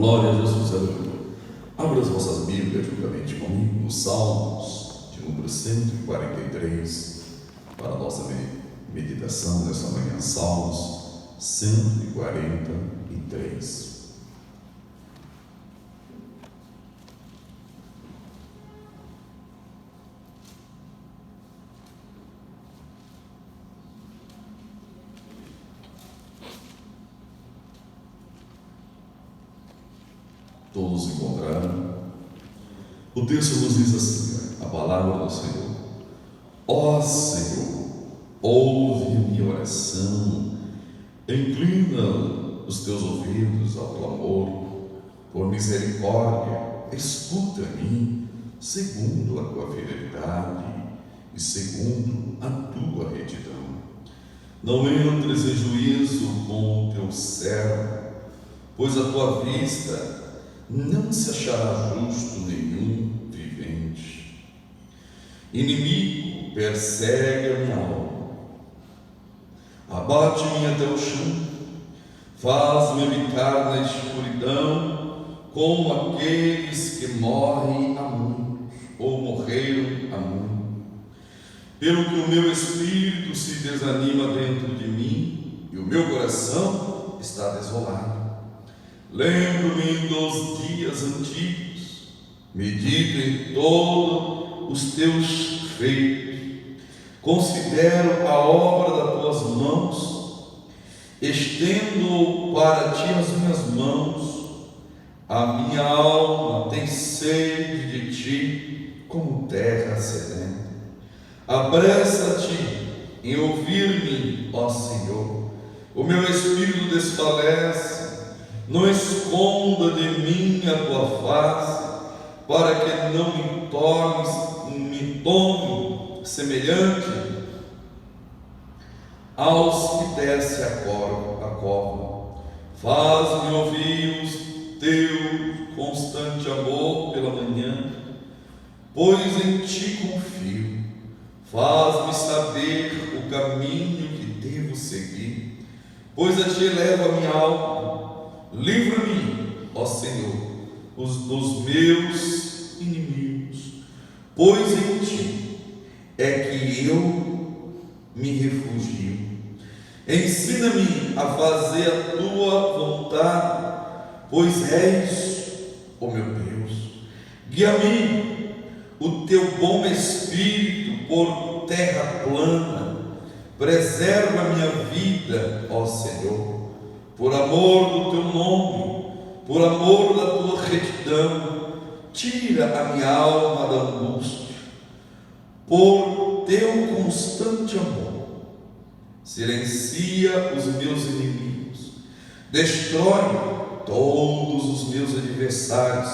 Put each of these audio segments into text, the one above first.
Glória a Jesus, aleluia. Abra as vossas Bíblias juntamente comigo nos Salmos de número 143 para a nossa meditação nesta manhã. Salmos 143. Todos encontraram? O texto nos diz assim, a palavra do Senhor: ó Senhor, ouve minha oração, inclina os teus ouvidos ao clamor, por misericórdia, escuta-me, segundo a tua fidelidade e segundo a tua retidão. Não entres em juízo com o teu servo, pois a tua vista não se achará justo nenhum vivente. Inimigo persegue a minha alma, abate-me até o chão, faz-me habitar na escuridão, como aqueles que morrem há muitos, ou morreram há muitos. Pelo que o meu espírito se desanima dentro de mim, e o meu coração está desolado. Lembro-me dos dias antigos, medito em todos os teus feitos, considero a obra das tuas mãos, estendo para ti as minhas mãos, a minha alma tem sede de ti, como terra sedenta. Apressa-te em ouvir-me, ó Senhor, o meu espírito desfalece. Não esconda de mim a tua face, para que não me tome semelhante aos que descem a cova. Faz-me ouvir o teu constante amor pela manhã, pois em ti confio. Faz-me saber o caminho que devo seguir, pois a ti elevo a minha alma. Livra-me, ó Senhor, dos meus inimigos, pois em ti é que eu me refugio. Ensina-me a fazer a tua vontade, pois és o meu Deus. Guia-me o teu bom espírito por terra plana, preserva a minha vida, ó Senhor. Por amor do teu nome, por amor da tua retidão, tira a minha alma da angústia. Por teu constante amor, silencia os meus inimigos, destrói todos os meus adversários,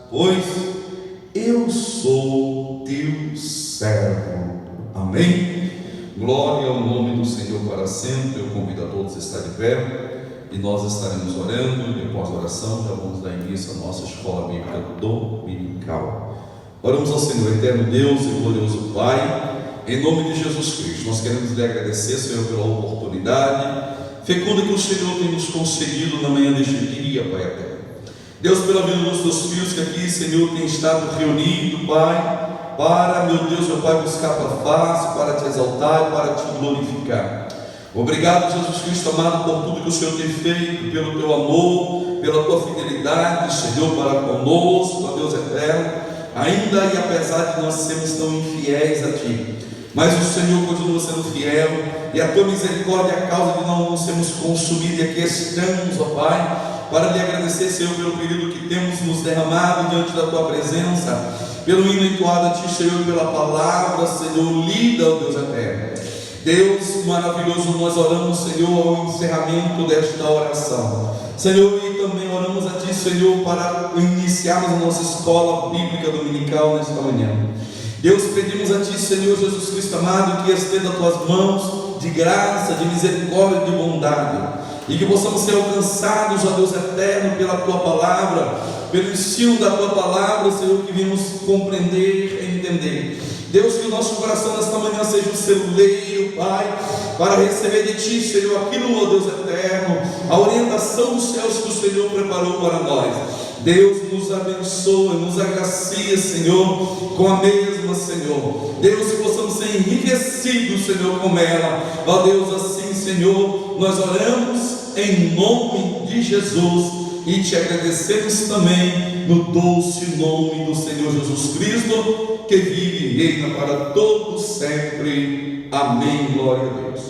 pois eu sou teu servo. Amém? Glória ao nome do Senhor para sempre. Eu convido a todos a estar de pé. E nós estaremos orando, e após a oração já vamos dar início à nossa escola bíblica dominical. Oramos ao Senhor, eterno Deus e glorioso Pai, em nome de Jesus Cristo. Nós queremos lhe agradecer, Senhor, pela oportunidade fecunda que o Senhor tem nos concedido na manhã deste dia, Pai eterno. Deus, pela vida dos teus filhos que aqui, Senhor, tem estado reunido, Pai, para, meu Deus, meu Pai, buscar a tua face, para te exaltar e para te glorificar. Obrigado, Jesus Cristo amado, por tudo que o Senhor tem feito, pelo teu amor, pela tua fidelidade, Senhor, para conosco, ó Deus eterno, ainda e apesar de nós sermos tão infiéis a Ti, mas o Senhor continua sendo fiel, e a tua misericórdia é a causa de não sermos consumidos, e aqui estamos, ó Pai, para lhe agradecer, Senhor, pelo período que temos nos derramado diante da tua presença, pelo hino entoado a Ti, Senhor, pela palavra, Senhor, lida, ó Deus eterno. Deus maravilhoso, nós oramos, Senhor, ao encerramento desta oração, Senhor, e também oramos a Ti, Senhor, para iniciarmos a nossa escola bíblica dominical nesta manhã. Deus, pedimos a Ti, Senhor Jesus Cristo amado, que estenda as Tuas mãos de graça, de misericórdia e de bondade, e que possamos ser alcançados, ó Deus eterno, pela Tua palavra, pelo ensino da Tua palavra, Senhor, que vimos compreender e entender. Deus, que o nosso coração nesta manhã seja o celeiro, Pai, para receber de Ti, Senhor, aquilo, ó Deus eterno, a orientação dos céus que o Senhor preparou para nós. Deus, nos abençoa, nos agracia, Senhor, com a mesma, Senhor. Deus, que possamos ser enriquecidos, Senhor, com ela. Ó Deus, assim, Senhor, nós oramos em nome de Jesus e te agradecemos também no doce nome do Senhor Jesus Cristo, que vive e reina para todos sempre. Amém. Glória a Deus.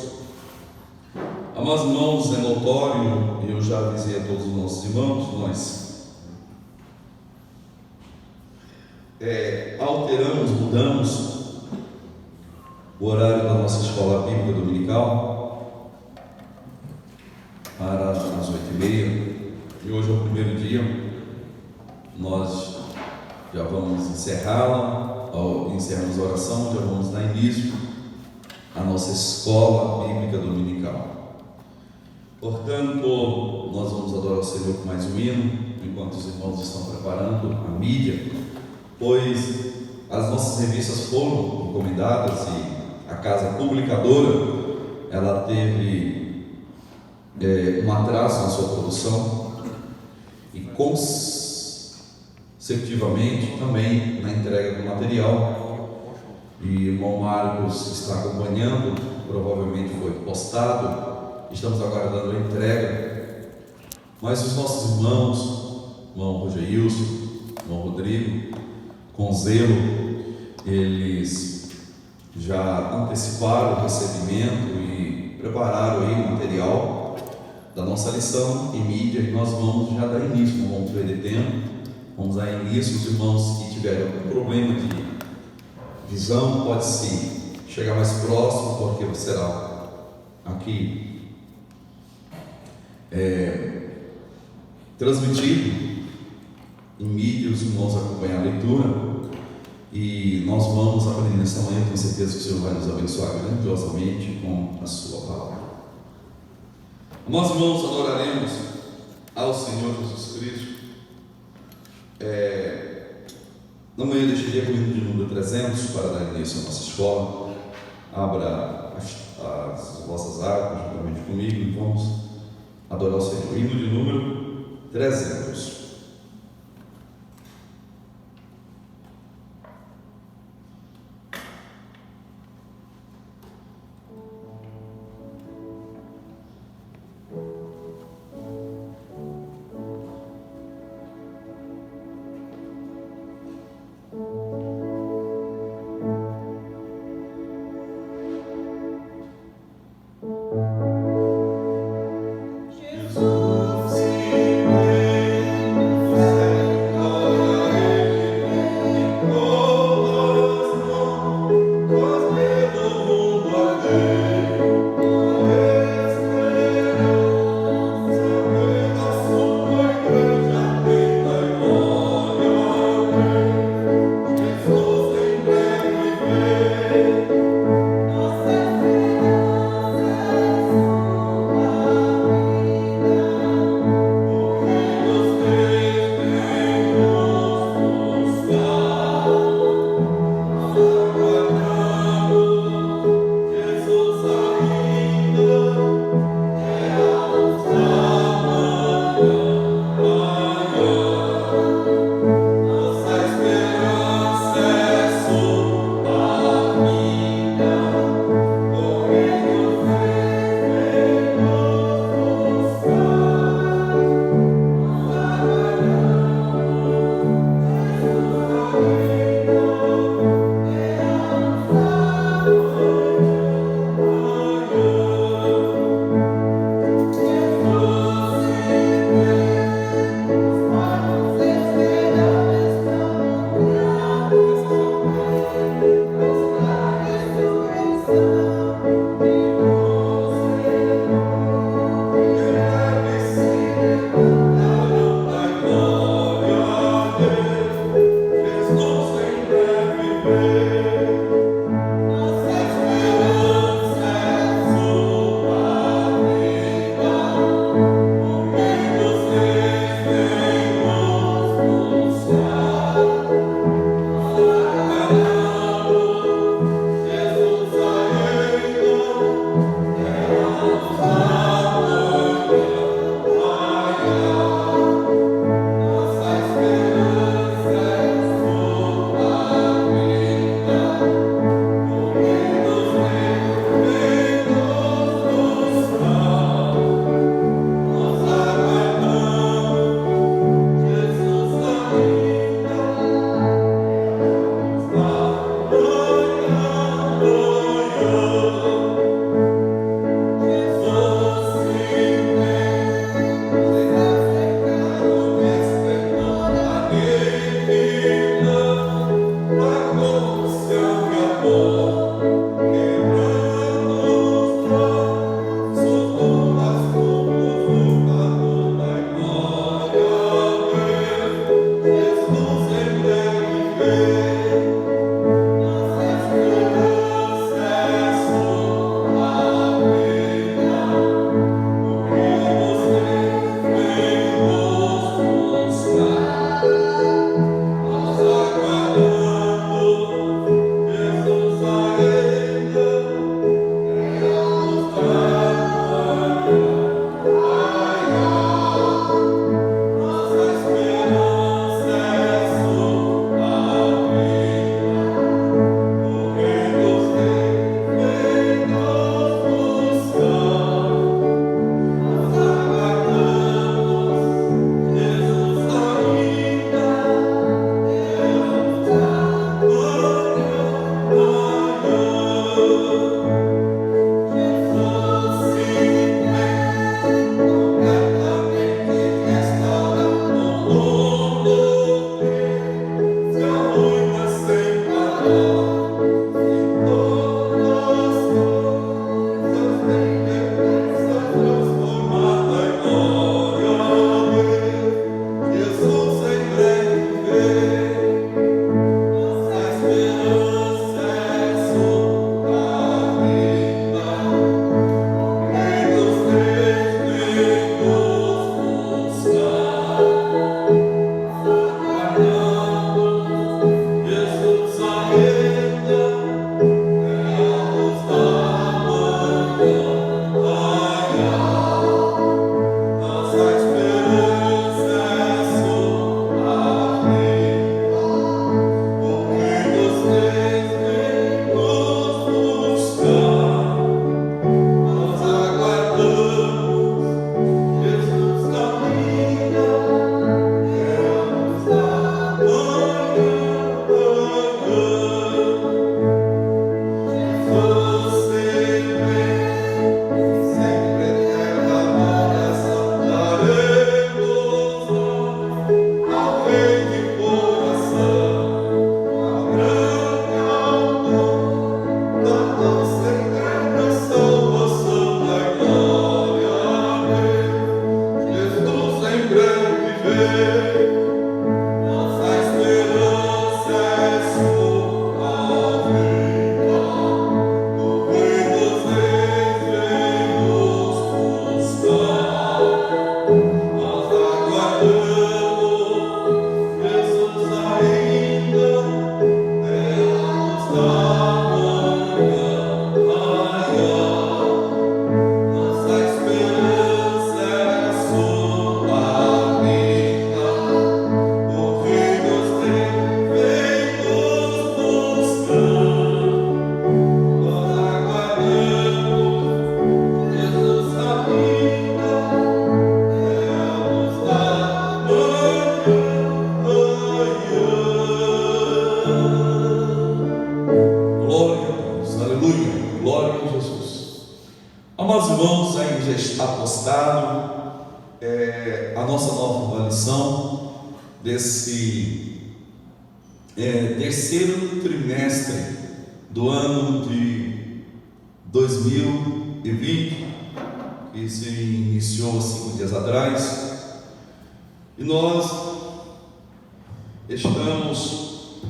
Amados irmãos, é notório, e eu já avisei a todos os nossos irmãos, nós alteramos, mudamos o horário da nossa escola bíblica dominical para as 8h30, e hoje é o primeiro dia. Nós já vamos encerrá-la. Ao encerrarmos a oração, já vamos dar início à nossa escola bíblica dominical. Portanto, nós vamos adorar o Senhor com mais um hino, enquanto os irmãos estão preparando a mídia, pois as nossas revistas foram encomendadas e a casa publicadora, ela teve um atraso na sua produção e consecutivamente também na entrega do material. E o irmão Marcos está acompanhando, provavelmente foi postado, estamos aguardando a entrega. Mas os nossos irmãos, irmão Rogeilson, irmão Rodrigo, com zelo, eles já anteciparam o recebimento e prepararam aí o material da nossa lição em mídia, e nós vamos já dar início, não vamos perder tempo, vamos dar início. Os irmãos que tiverem algum problema de visão, pode-se chegar mais próximo, porque será aqui transmitido em mídia, os irmãos acompanhar a leitura, e nós vamos aprender nesta manhã. Tenho certeza que o Senhor vai nos abençoar grandiosamente com a sua palavra. Nós, irmãos, adoraremos ao Senhor Jesus Cristo. Na manhã deste dia, com o hino de número 300, para dar início à nossa escola. Abra as vossas harpas juntamente comigo e vamos adorar o Senhor. Hino de número 300. Jesus, Amados irmãos, aí já está postado a nossa nova lição desse terceiro trimestre do ano de 2020, que se iniciou há 5 dias atrás, e nós estamos,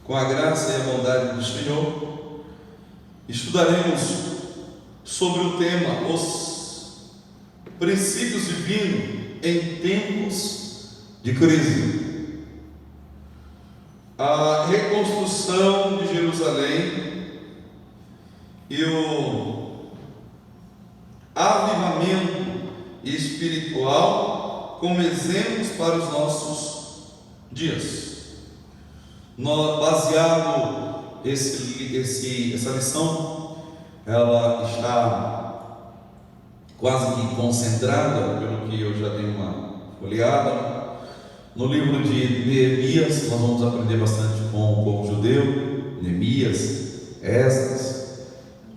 com a graça e a bondade do Senhor, estudaremos sobre o tema os princípios divinos em tempos de crise. A reconstrução de Jerusalém e o avivamento espiritual como exemplos para os nossos dias. Baseado essa lição, ela está quase que concentrada, pelo que eu já dei uma olhada, no livro de Neemias. Nós vamos aprender bastante com o povo judeu, Neemias, Esdras,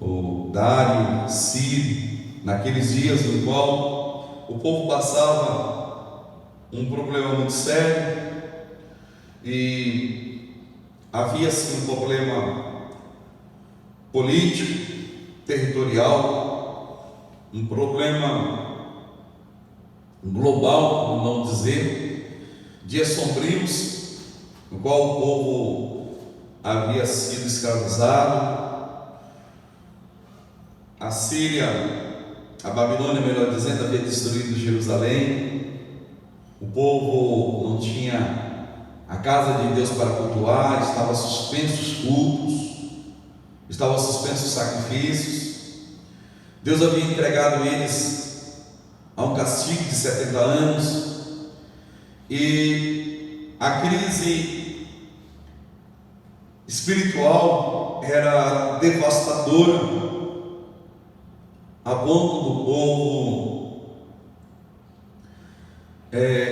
o Dário, Ciro, naqueles dias no qual o povo passava um problema muito sério, e havia sim um problema político, territorial, um problema global, por não dizer, dias sombrios, no qual o povo havia sido escravizado. A Síria, a Babilônia, melhor dizendo, havia destruído Jerusalém. O povo não tinha a casa de Deus para cultuar, estava suspensos os cultos, estavam suspensos os sacrifícios. Deus havia entregado eles a um castigo de 70 anos, e a crise espiritual era devastadora, a ponto do povo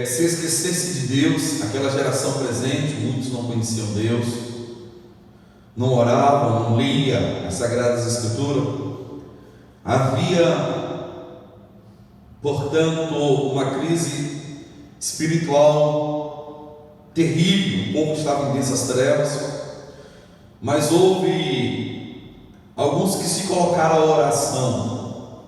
se esquecesse de Deus. Aquela geração presente, muitos não conheciam Deus, não oravam, não liam as Sagradas Escrituras. Havia, portanto, uma crise espiritual terrível. O povo estava em densas trevas, mas houve alguns que se colocaram à oração,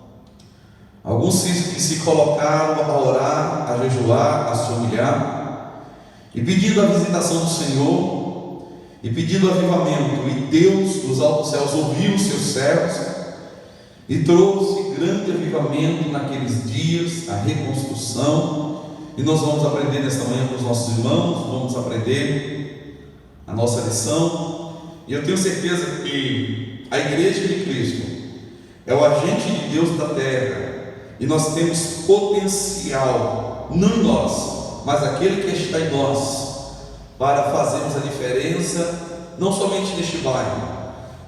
alguns que se colocaram a orar, a jejuar, a se humilhar, e pedindo a visitação do Senhor, e pedindo avivamento. E Deus dos altos céus ouviu os seus servos e trouxe grande avivamento naqueles dias, a reconstrução. E nós vamos aprender nesta manhã com os nossos irmãos, vamos aprender a nossa lição, e eu tenho certeza que a Igreja de Cristo é o agente de Deus da terra, e nós temos potencial, não em nós, mas aquele que está em nós, para fazermos a diferença, não somente neste bairro,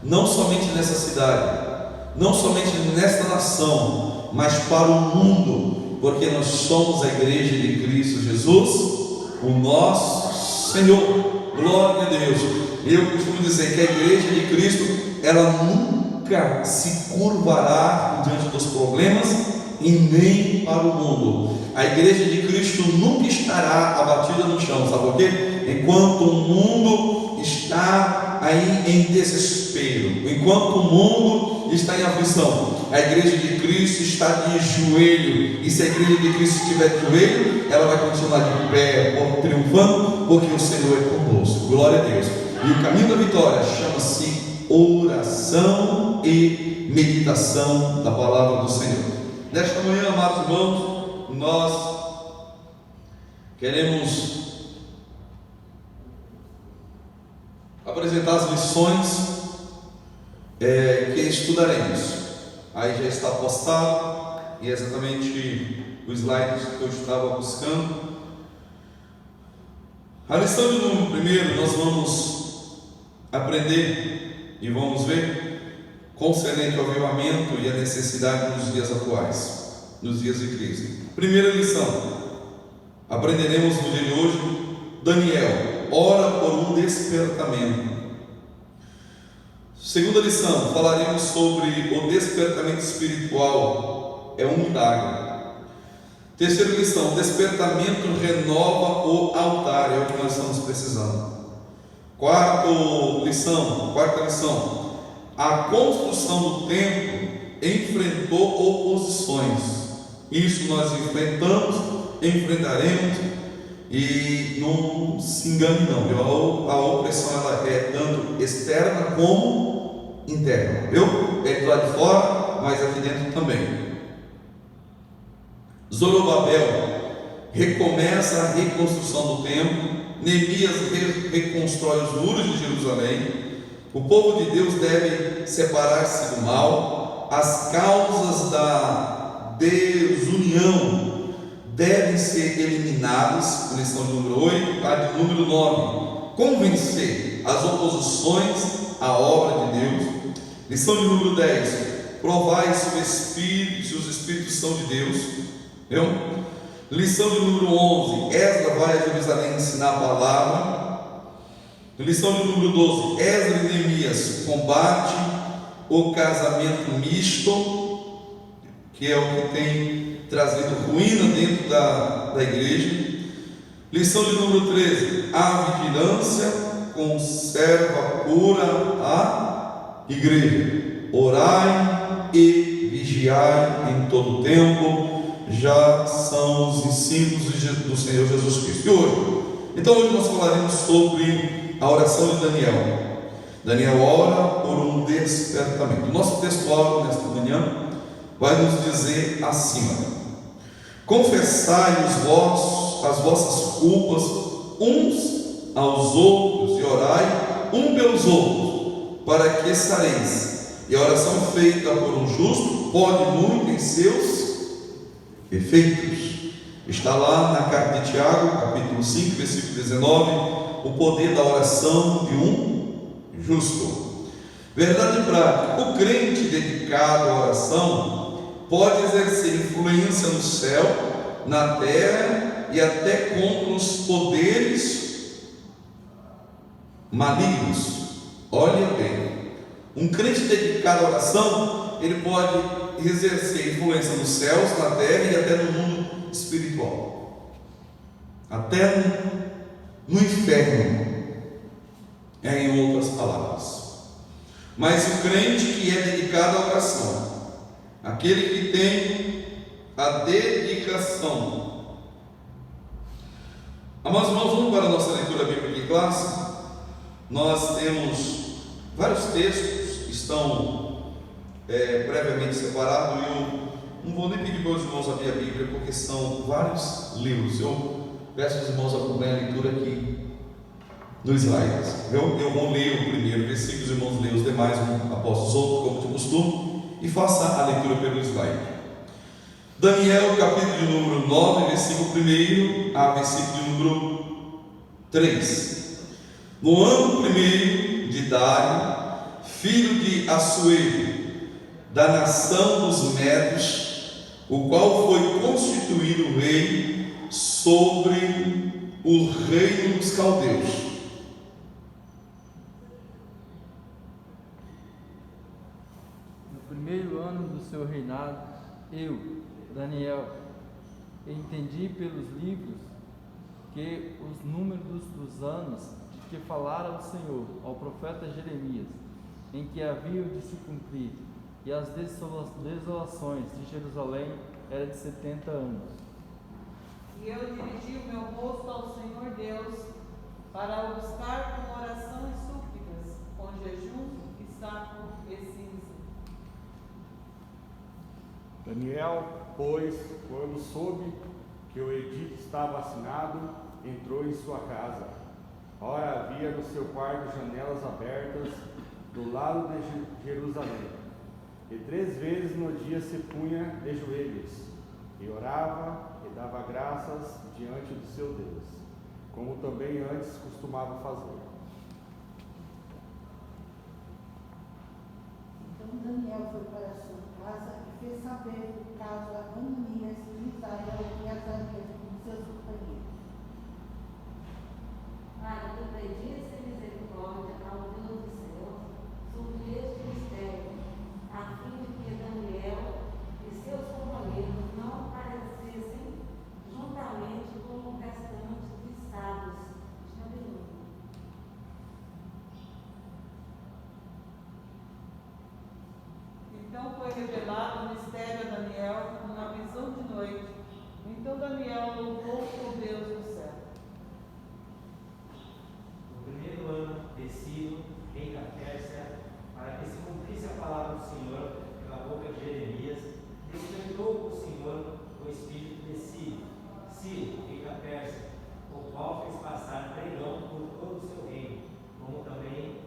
não somente nessa cidade, não somente nesta nação, mas para o mundo, porque nós somos a Igreja de Cristo Jesus, o nosso Senhor. Glória a Deus. Eu costumo dizer que a Igreja de Cristo, ela nunca se curvará diante dos problemas, e nem para o mundo. A Igreja de Cristo nunca estará abatida no chão. Sabe por quê? Enquanto o mundo está aí em desespero, enquanto o mundo mundo está em aflição. A igreja de Cristo está de joelho. E se a igreja de Cristo estiver de joelho, ela vai continuar de pé, triunfando, porque o Senhor é conosco. Glória a Deus. E o caminho da vitória chama-se oração e meditação da palavra do Senhor. Nesta manhã, amados irmãos, nós queremos apresentar as lições que estudaremos. Aí já está postado, e é exatamente o slide que eu estava buscando. A lição de número 1, nós vamos aprender e vamos ver concernente ao avivamento e a necessidade nos dias atuais, nos dias de crise. Primeira lição, aprenderemos no dia de hoje, Daniel, ora por um despertamento. Segunda lição, falaremos sobre o despertamento espiritual, é um milagre. Terceira lição, despertamento renova o altar, é o que nós estamos precisando. Quarta lição, a construção do templo enfrentou oposições. Isso nós enfrentaremos, e não se engane não, viu? A opressão ela é tanto externa como interna, viu? É do lado de fora, mas aqui dentro também. Zorobabel recomeça a reconstrução do templo. Neemias reconstrói os muros de Jerusalém. O povo de Deus deve separar-se do mal. As causas da desunião devem ser eliminadas. Lição de número 8, a de número 9, convencer as oposições à obra de Deus. Lição de número 10, provai se os espíritos são de Deus. Lição de número 11, Esdras vai a Jerusalém ensinar a palavra. Lição de número 12, Esdras e Neemias combate o casamento misto, que é o que tem trazido ruína dentro da igreja. Lição de número 13, a vigilância conserva pura a igreja. Orai e vigiai em todo o tempo, já são os ensinos do Senhor Jesus Cristo. E hoje nós falaremos sobre a oração de Daniel. Daniel ora por um despertamento. O nosso textual nesta manhã vai nos dizer assim: confessai as vossas culpas uns aos outros e orai um pelos outros, para que sareis. E a oração feita por um justo pode muito em seus efeitos. Está lá na carta de Tiago, capítulo 5, versículo 19, o poder da oração de um justo. Verdade prática: o crente dedicado à oração pode exercer influência no céu, na terra e até contra os poderes malignos. Olha bem, um crente dedicado à oração, ele pode exercer influência nos céus, na terra e até no mundo espiritual, até no inferno, em outras palavras. Mas o crente que é dedicado à oração, aquele que tem a dedicação. Amados irmãos, vamos para a nossa leitura bíblica em classe. Nós temos vários textos que estão previamente separados. Eu não vou nem pedir para os irmãos abrir a Bíblia, porque são vários livros. Eu peço aos irmãos acompanhem a leitura aqui no slide. Eu vou ler o primeiro versículo, os irmãos leem os demais após os outros, como de costume, e faça a leitura pelo slide. Daniel, capítulo de número 9, versículo 1 a versículo de número 3. No ano primeiro de Dário, filho de Assuero, da nação dos Medos, o qual foi constituído rei sobre o reino dos caldeus. No primeiro ano do seu reinado, eu, Daniel, entendi pelos livros que os números dos anos de que falara o Senhor ao profeta Jeremias, em que haviam de se cumprir e as desolações de Jerusalém era de 70 anos. E eu dirigi o meu rosto ao Senhor Deus, para o buscar com oração e súplicas, com jejum e saco e cinza. Daniel, pois, quando soube que o edito estava assinado, entrou em sua casa. Ora, havia no seu quarto janelas abertas do lado de Jerusalém. E 3 vezes no dia se punha de joelhos, e orava e dava graças diante do seu Deus, como também antes costumava fazer. Então Daniel foi para sua casa e fez saber o caso a Ananias, Misael e Azarias com seus companheiros. Para que pedisse misericórdia ao Deus do céu sobre este mistério, a fim de que Daniel e seus companheiros não aparecessem juntamente com o restante dos sábios de Babilônia. Então foi revelado o mistério a Daniel numa visão de noite. Então Daniel louvou o Deus do céu. No primeiro ano de Ciro, rei da Pérsia, para que se cumprisse a palavra do Senhor pela boca de Jeremias, despertou o Senhor o espírito de Ciro, rei da Pérsia, o qual fez passar pregão por todo o seu reino, como também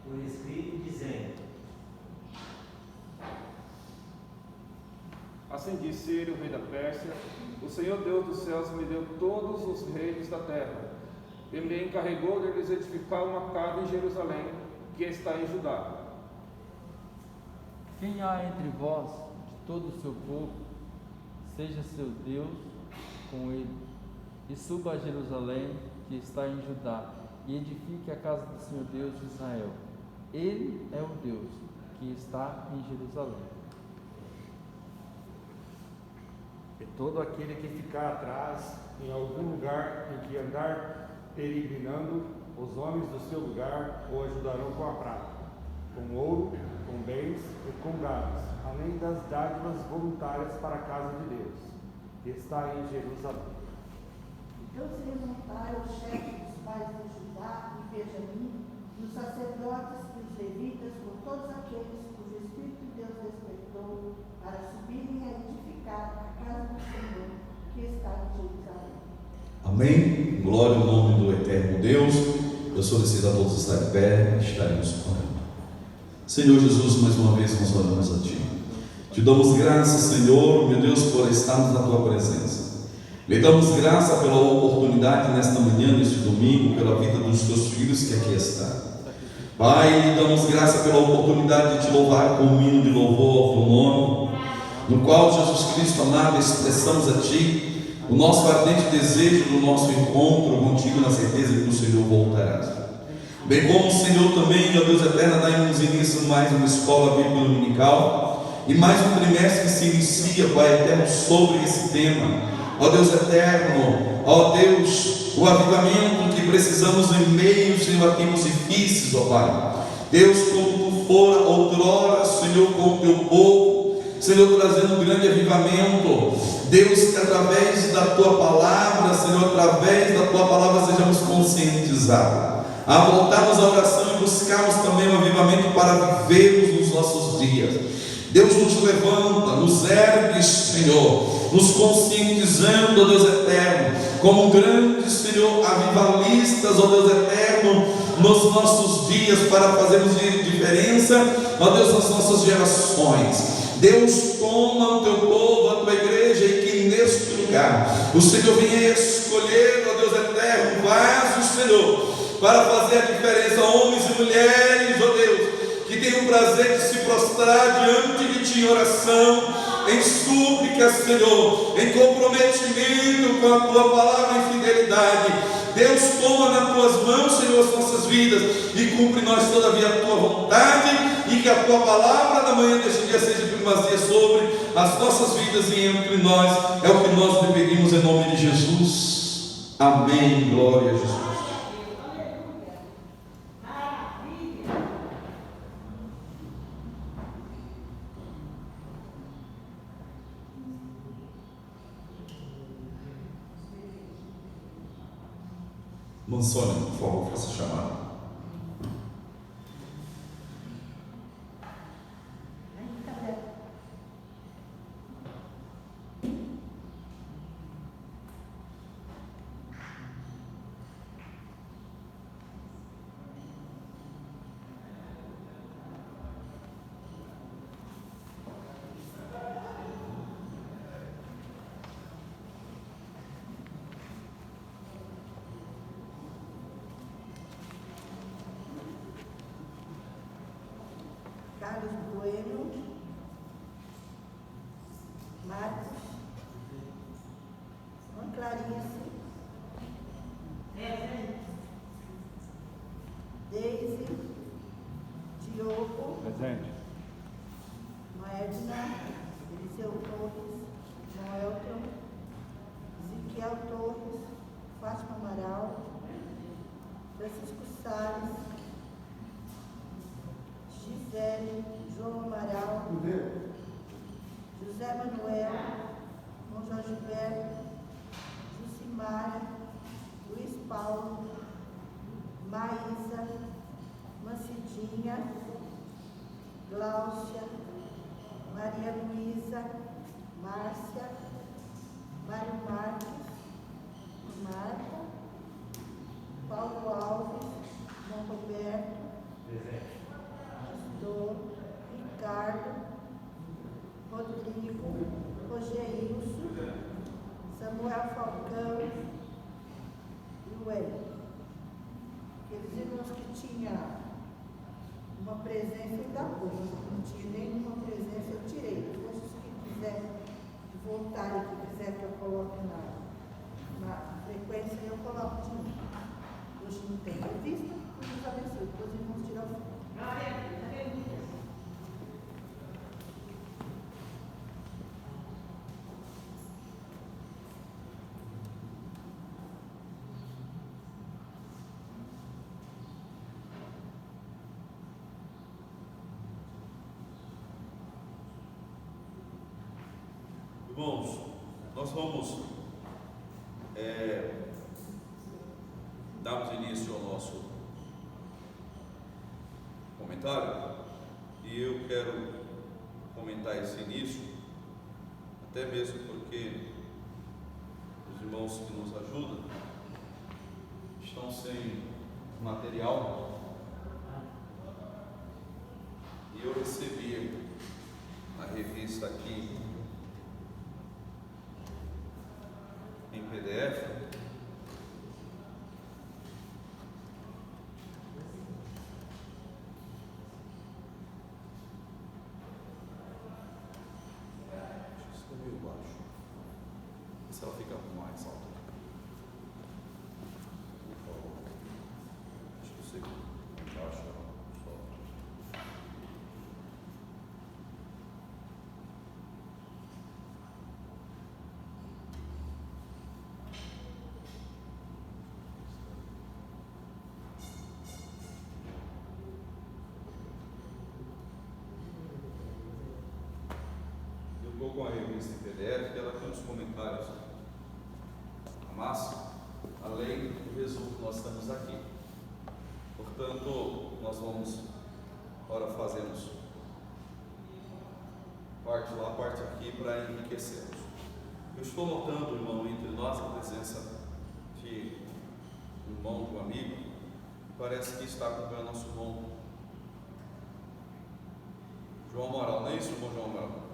por escrito, dizendo: Assim disse Ciro, rei da Pérsia: o Senhor Deus dos céus me deu todos os reinos da terra. Ele me encarregou de lhes edificar uma casa em Jerusalém, que está em Judá. Quem há entre vós, de todo o seu povo, seja seu Deus com ele, e suba a Jerusalém, que está em Judá, e edifique a casa do Senhor Deus de Israel. Ele é o Deus que está em Jerusalém. E todo aquele que ficar atrás em algum lugar em que andar peregrinando, os homens do seu lugar o ajudarão com a prata, com ouro, com bens e com gados, além das dádivas voluntárias para a casa de Deus, que está em Jerusalém. Então se levantaram os chefes dos pais de Judá e Benjamim, e os sacerdotes e os levitas, com todos aqueles cujo Espírito de Deus despertou, para subirem a edificar a casa do Senhor, que está em Jerusalém. Amém? Glória ao nome do eterno Deus. Eu solicito a todos estar de pé e estaremos orando. Senhor Jesus, mais uma vez nós oramos a Ti. Te damos graças, Senhor, meu Deus, por estarmos na Tua presença. Lhe damos graça pela oportunidade nesta manhã, neste domingo, pela vida dos Teus filhos que aqui estão. Pai, lhe damos graça pela oportunidade de te louvar com um hino de louvor ao Teu nome, no qual, Jesus Cristo amado, expressamos a Ti o nosso ardente desejo do nosso encontro contigo, na certeza de que o Senhor voltará. Bem como o Senhor também, ó Deus eterno, dá-nos início mais uma escola bíblica dominical e mais um trimestre que se inicia, Pai eterno, sobre esse tema. Ó Deus eterno, ó Deus, o avivamento que precisamos em meio, Senhor, a tempos difíceis, ó Pai. Deus, como Tu fora outrora, Senhor, com o Teu povo, Senhor, trazendo um grande avivamento. Deus, que através da Tua palavra, Senhor, através da Tua palavra sejamos conscientizados a voltarmos à oração e buscarmos também o avivamento para vivermos nos nossos dias. Deus nos levanta, nos ergue, Senhor, nos conscientizando, ó Deus eterno, como grandes, Senhor, avivalistas, ó Deus eterno, nos nossos dias, para fazermos diferença, ó Deus, nas nossas gerações. Deus, toma o Teu povo, a Tua igreja, e que neste lugar o Senhor venha escolher, ó Deus eterno, vasos, Senhor, para fazer a diferença, homens e mulheres, ó Deus, que tenham o prazer de se prostrar diante de Ti em oração, em súplica, Senhor, em comprometimento com a Tua palavra em fidelidade. Deus, toma nas Tuas mãos, Senhor, as nossas vidas e cumpre nós todavia a Tua vontade, e que a Tua palavra da manhã deste dia seja primazia sobre as nossas vidas e entre nós. É o que nós te pedimos em nome de Jesus. Amém. Glória a Jesus. Mansônia, por favor, faça chamar. Carlos Bueno, Marcos, Ana Clarice, Deise, Diogo, Presente. Edna, Eliseu Torres, Noelton, Ezequiel Torres, Fátima Amaral, Francisco Salles, Gisele, João Amaral, José Manuel, João Jorge Berto, Jucimara, Luiz Paulo, Maísa, Mancidinha, Gláucia, Maria Luísa, Márcia, Mário Marques, Marta, Paulo Alves, João Roberto, Pastor, Ricardo, Rodrigo, Rogerilson, Samuel Falcão e o Hélio. Aqueles irmãos que tinham uma presença ainda boa, não tinha nenhuma presença, eu tirei. Depois, se quiser voltar e que quiser que eu coloque na frequência, eu coloco de novo. Hoje não tem revista, Deus abençoe. Depois os irmãos tiram foto. Irmãos, nós vamos darmos início ao nosso comentário, e eu quero comentar esse início, até mesmo porque os irmãos que nos ajudam estão sem material, e eu recebi a revista aqui em PDF. Isso é meio baixo. Se ela fica mais alta. Por favor. Acho que você baixa só. Eu com a revista em PDF, que ela tem os comentários a massa, além do resumo que nós estamos aqui. Portanto, nós vamos agora fazermos parte lá, parte aqui, para enriquecermos. Eu estou notando, irmão, entre nós a presença de um irmão, de um amigo, parece que está acompanhando nosso irmão João Amaral, não é isso, irmão João Amaral?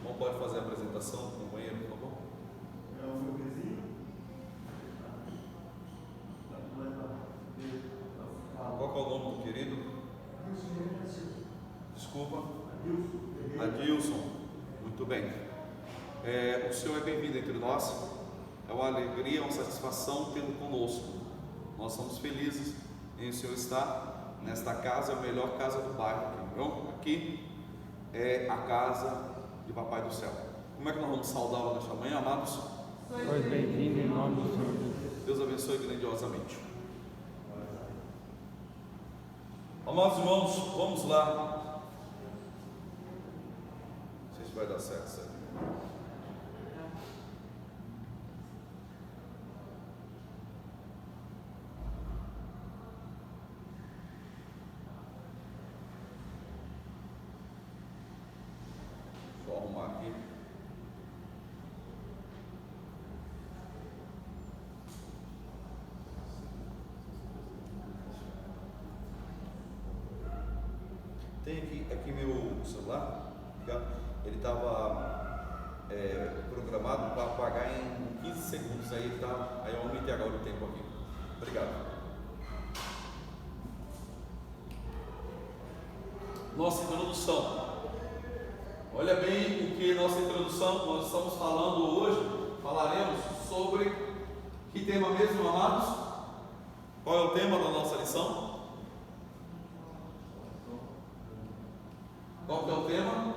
Não pode fazer a apresentação do companheiro, por favor? É o meu vizinho. Qual que é o nome do querido? Desculpa. Adilson. Muito bem. O senhor é bem-vindo entre nós. É uma alegria, uma satisfação tê-lo conosco. Nós somos felizes em o senhor estar nesta casa, a melhor casa do bairro aqui, viu? Aqui é a casa de Papai do Céu. Como é que nós vamos saudá-lo nesta manhã, amados? Pois bem-vindo em nome do Senhor Jesus. Deus abençoe grandiosamente. Amados irmãos, vamos lá. Não sei se vai dar certo, certo? arrumar aqui. Tem aqui meu celular, ele estava programado para apagar em 15 segundos, aí eu aumentei agora o tempo aqui. Obrigado. Nossa introdução. Olha bem o que nossa introdução, nós estamos falando hoje, falaremos sobre que tema mesmo, amados? Qual é o tema da nossa lição? Qual que é o tema?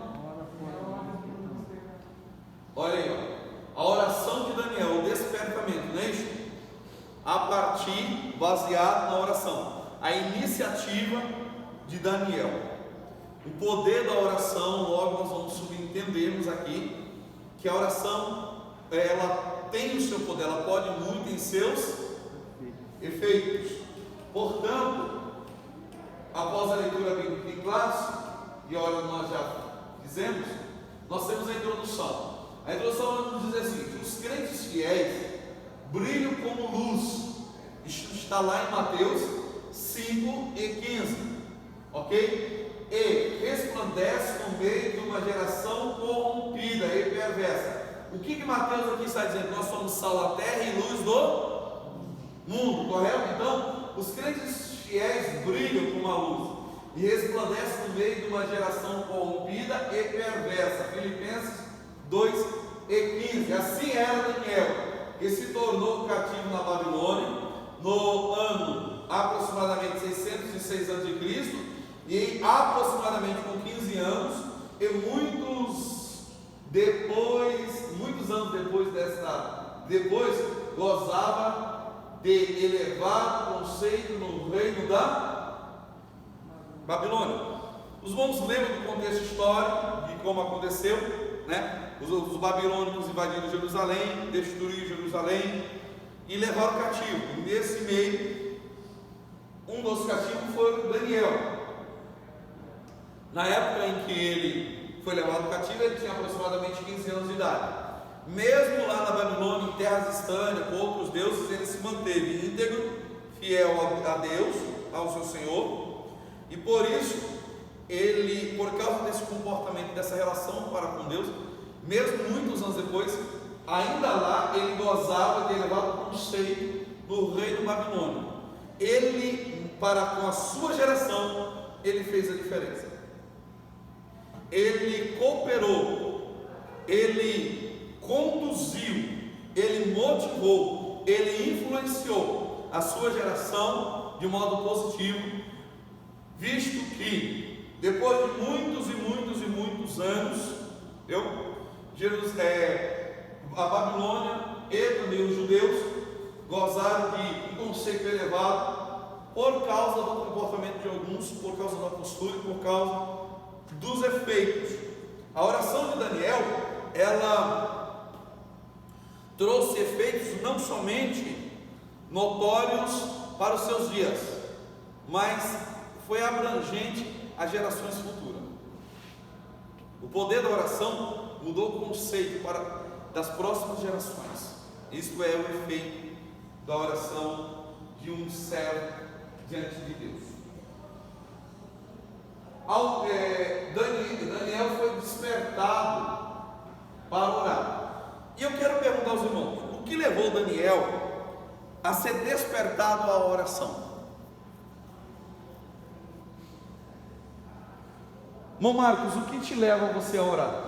Olha aí, ó. A oração de Daniel, o despertamento, não é isso? A partir, baseado na oração, a iniciativa de Daniel, o poder da oração. Logo nós vamos subentendermos aqui que a oração, ela tem o seu poder, ela pode muito em seus efeitos. Portanto, após a leitura bíblica em classe, e olha, nós já dizemos, nós temos a introdução. A introdução nos diz assim: os crentes fiéis brilham como luz. Isso está lá em Mateus 5:15, ok? E resplandece no meio de uma geração corrompida e perversa. O que Mateus aqui está dizendo? Nós somos sal da terra e luz do mundo, correto? Então, os crentes fiéis brilham como a luz e resplandece no meio de uma geração corrompida e perversa. Filipenses 2:15. Assim era Daniel, que se tornou cativo na Babilônia no ano aproximadamente 606 a.C. e aproximadamente com 15 anos, e muitos anos depois gozava de elevado conceito no reino da Babilônia. Os irmãos lembram do contexto histórico de como aconteceu, né? Os babilônicos invadiram Jerusalém, destruíram Jerusalém e levaram cativo. E nesse meio, um dos cativos foi Daniel. Na época em que ele foi levado cativo, ele tinha aproximadamente 15 anos de idade. Mesmo lá na Babilônia, em terras distantes, com outros deuses, ele se manteve íntegro, fiel a Deus, ao seu Senhor, e por isso, ele, por causa desse comportamento, dessa relação para com Deus, mesmo muitos anos depois, ainda lá ele gozava de elevado conceito no reino babilônico. Ele, para com a sua geração, ele fez a diferença. Ele cooperou, ele conduziu, ele motivou, ele influenciou a sua geração de modo positivo, visto que depois de muitos e muitos anos, a Babilônia e também os judeus gozaram de um conceito elevado por causa do comportamento de alguns, por causa da postura e por causa dos efeitos. A oração de Daniel, ela trouxe efeitos não somente notórios para os seus dias, mas foi abrangente a gerações futuras. O poder da oração mudou o conceito das próximas gerações. Isto é o efeito da oração de um servo diante de Deus. Daniel foi despertado para orar. E eu quero perguntar aos irmãos: o que levou Daniel a ser despertado à oração? Irmão Marcos, o que te leva a você a orar?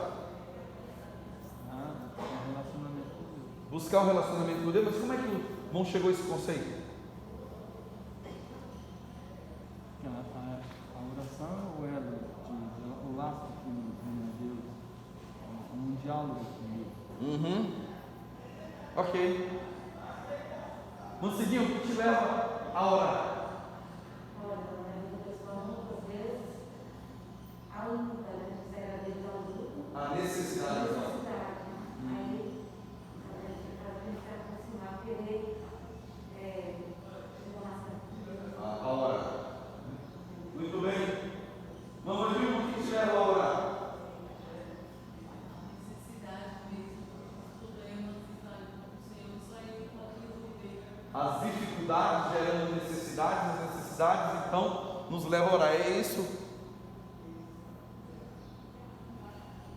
Buscar um relacionamento com Deus. Mas como é que o irmão chegou a esse conceito? A oração é o elo, o laço que une a Deus, um diálogo com Deus. Ok. Manceguinho, o que te leva a orar? Olha, pessoal, muitas vezes a única necessidade de ajuda. A necessidade. Aí a gente se aproximar, querer A orar. Muito bem. Mamãe, o que te leva a orar? as dificuldades gerando necessidades, as necessidades então nos levam a orar. É isso?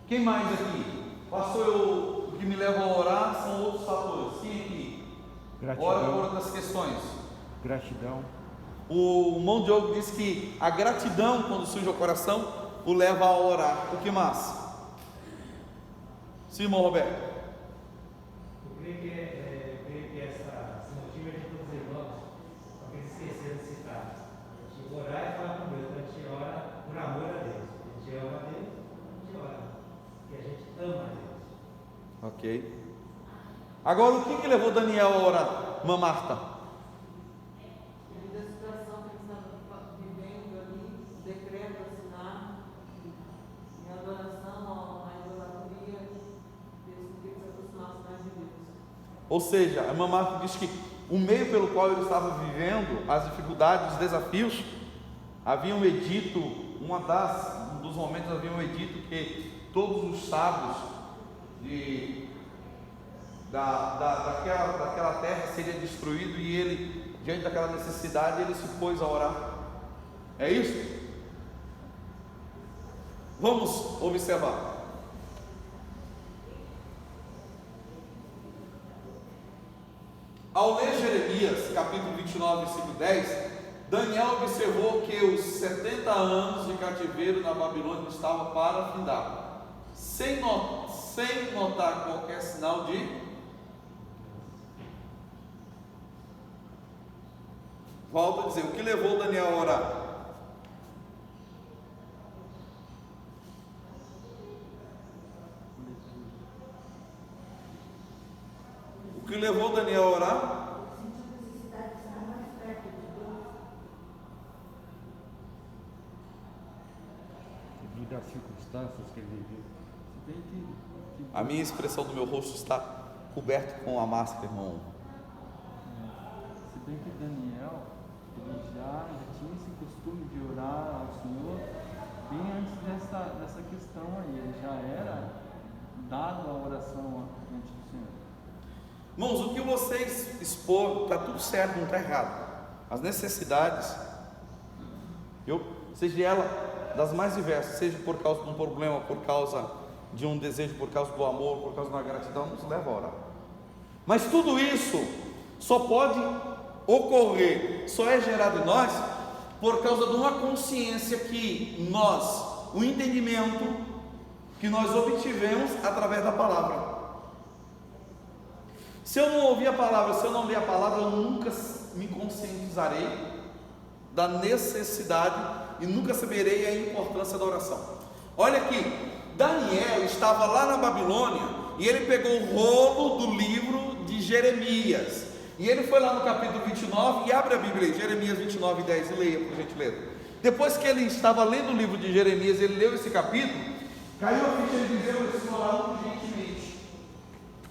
Quem mais aqui? Pastor, o que me leva a orar são outros fatores. Quem aqui? Gratidão. Ora por outras questões. Gratidão. O irmão Diogo disse que a gratidão, quando surge o coração, o leva a orar. O que mais? Sim, irmão Roberto. Eu creio que esse motivo é de todos os irmãos, para que se esquecer de citar. A gente orar e falar com Deus, a gente ora por amor a Deus. A gente ama a Deus, a gente ora, porque a gente ama a Deus. Ok. Agora, o que levou Daniel a orar, irmã Marta? Devido à situação que eles estavam vivendo ali, o decreto assinado, em adoração à idolatria, Deus queria que se aproximasse mais de Deus. Ou seja, a irmã Marta diz que o meio pelo qual ele estava vivendo, as dificuldades, os desafios, havia um edito, um dos momentos havia um edito que todos os sábios daquela terra seria destruído, e ele, diante daquela necessidade, ele se pôs a orar. É isso? Vamos observar. Ao ler Jeremias, capítulo 29, versículo 10, Daniel observou que os 70 anos de cativeiro na Babilônia estavam para findar, sem notar qualquer sinal de... Volto a dizer, o que levou Daniel a orar? O que levou Daniel a orar? Sentiu necessidade de estar mais perto de Deus. Devido às circunstâncias que ele viveu. Se bem que A minha expressão do meu rosto está coberto com a máscara, irmão. Se bem que Daniel, ele já tinha esse costume de orar ao Senhor bem antes dessa questão aí. Ele já era dado a oração diante do Senhor. Irmãos, o que vocês expor, está tudo certo, não está errado. As necessidades, seja ela das mais diversas, seja por causa de um problema, por causa de um desejo, por causa do amor, por causa da gratidão, nos leva a orar. Mas tudo isso só pode ocorrer, só é gerado em nós por causa de uma consciência que nós, o entendimento que nós obtivemos através da palavra. Se eu não ouvir a palavra, se eu não ler a palavra, eu nunca me conscientizarei da necessidade e nunca saberei a importância da oração. Olha aqui, Daniel estava lá na Babilônia e ele pegou o rolo do livro de Jeremias. E ele foi lá no capítulo 29 e abre a Bíblia aí, Jeremias 29, 10, e leia, por gentileza. Depois que ele estava lendo o livro de Jeremias, ele leu esse capítulo, caiu a ficha de Deus, ele se orava urgentemente.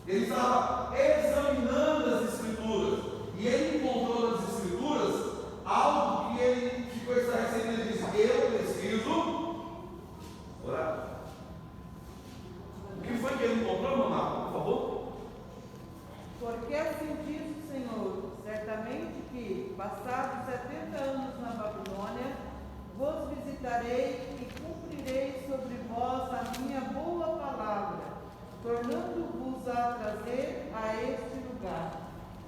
Ele estava examinando as Escrituras, e ele encontrou nas Escrituras algo que ele ficou estarrecendo. Ele disse: eu preciso orar. O que foi que ele encontrou, mamãe? Por favor. Porque assim diz o Senhor: certamente que, passados 70 anos na Babilônia, vos visitarei e cumprirei sobre vós a minha boa palavra, tornando-vos a trazer a este lugar.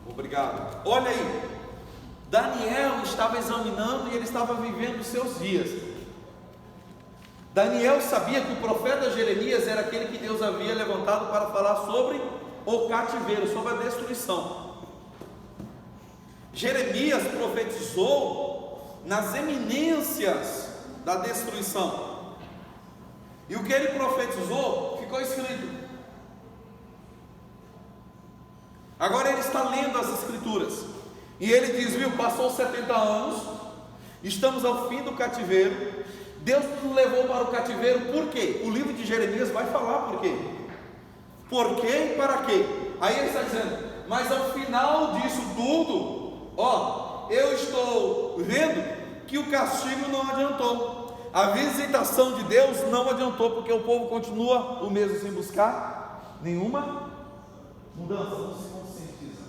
Obrigado. Olha aí, Daniel estava examinando e ele estava vivendo os seus dias. Daniel sabia que o profeta Jeremias era aquele que Deus havia levantado para falar sobre o cativeiro, sobre a destruição. Jeremias profetizou nas eminências da destruição, e o que ele profetizou ficou escrito. Agora ele está lendo as Escrituras e ele diz: viu, passou 70 anos, estamos ao fim do cativeiro, Deus nos levou para o cativeiro. Por quê? O livro de Jeremias vai falar por quê. Por quê e para quê? Aí ele está dizendo: mas ao final disso tudo, eu estou vendo que o castigo não adiantou, a visitação de Deus não adiantou, porque o povo continua o mesmo, sem buscar nenhuma mudança, não se conscientiza.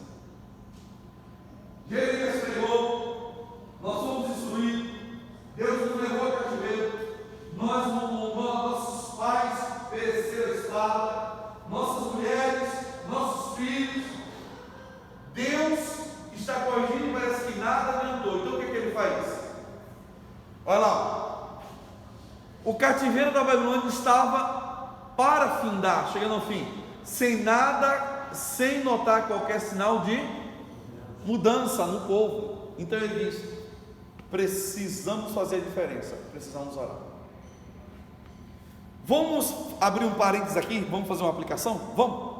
Jeremias pregou, nós fomos destruídos, Deus nos levou ao cativeiro, nossos pais pereceram a espada, nossas mulheres, nossos filhos. Deus está corrigindo, parece que nada adiantou. Então o que ele faz? Olha lá, o cativeiro da Babilônia estava para findar, chegando ao fim, sem notar qualquer sinal de mudança no povo. Então ele diz: precisamos fazer a diferença, precisamos orar. Vamos abrir um parênteses aqui, vamos fazer uma aplicação? Vamos.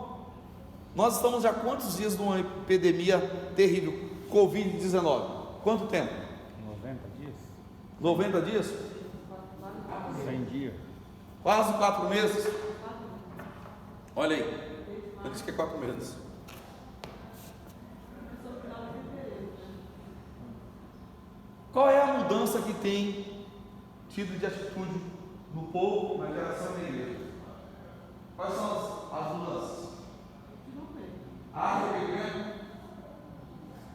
Nós estamos já há quantos dias numa epidemia terrível, Covid-19? Quanto tempo? 90 dias. 90 dias? 100 dias. Quase 4 meses. Olha aí, eu disse que é 4 meses. Qual é a mudança que tem tido de atitude no povo, na geração da igreja? Quais são as mudanças? Arrependimento.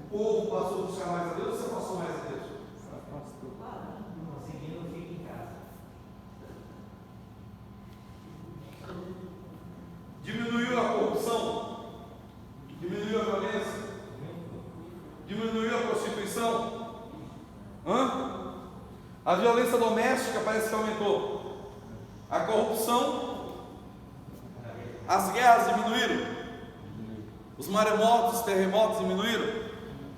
O povo passou a buscar mais a Deus ou se afastou mais a Deus? Conseguindo, fica em casa. Diminuiu a corrupção? Diminuiu a violência? Diminuiu a prostituição? A violência doméstica parece que aumentou. A corrupção? As guerras diminuíram? Os maremotos, os terremotos diminuíram?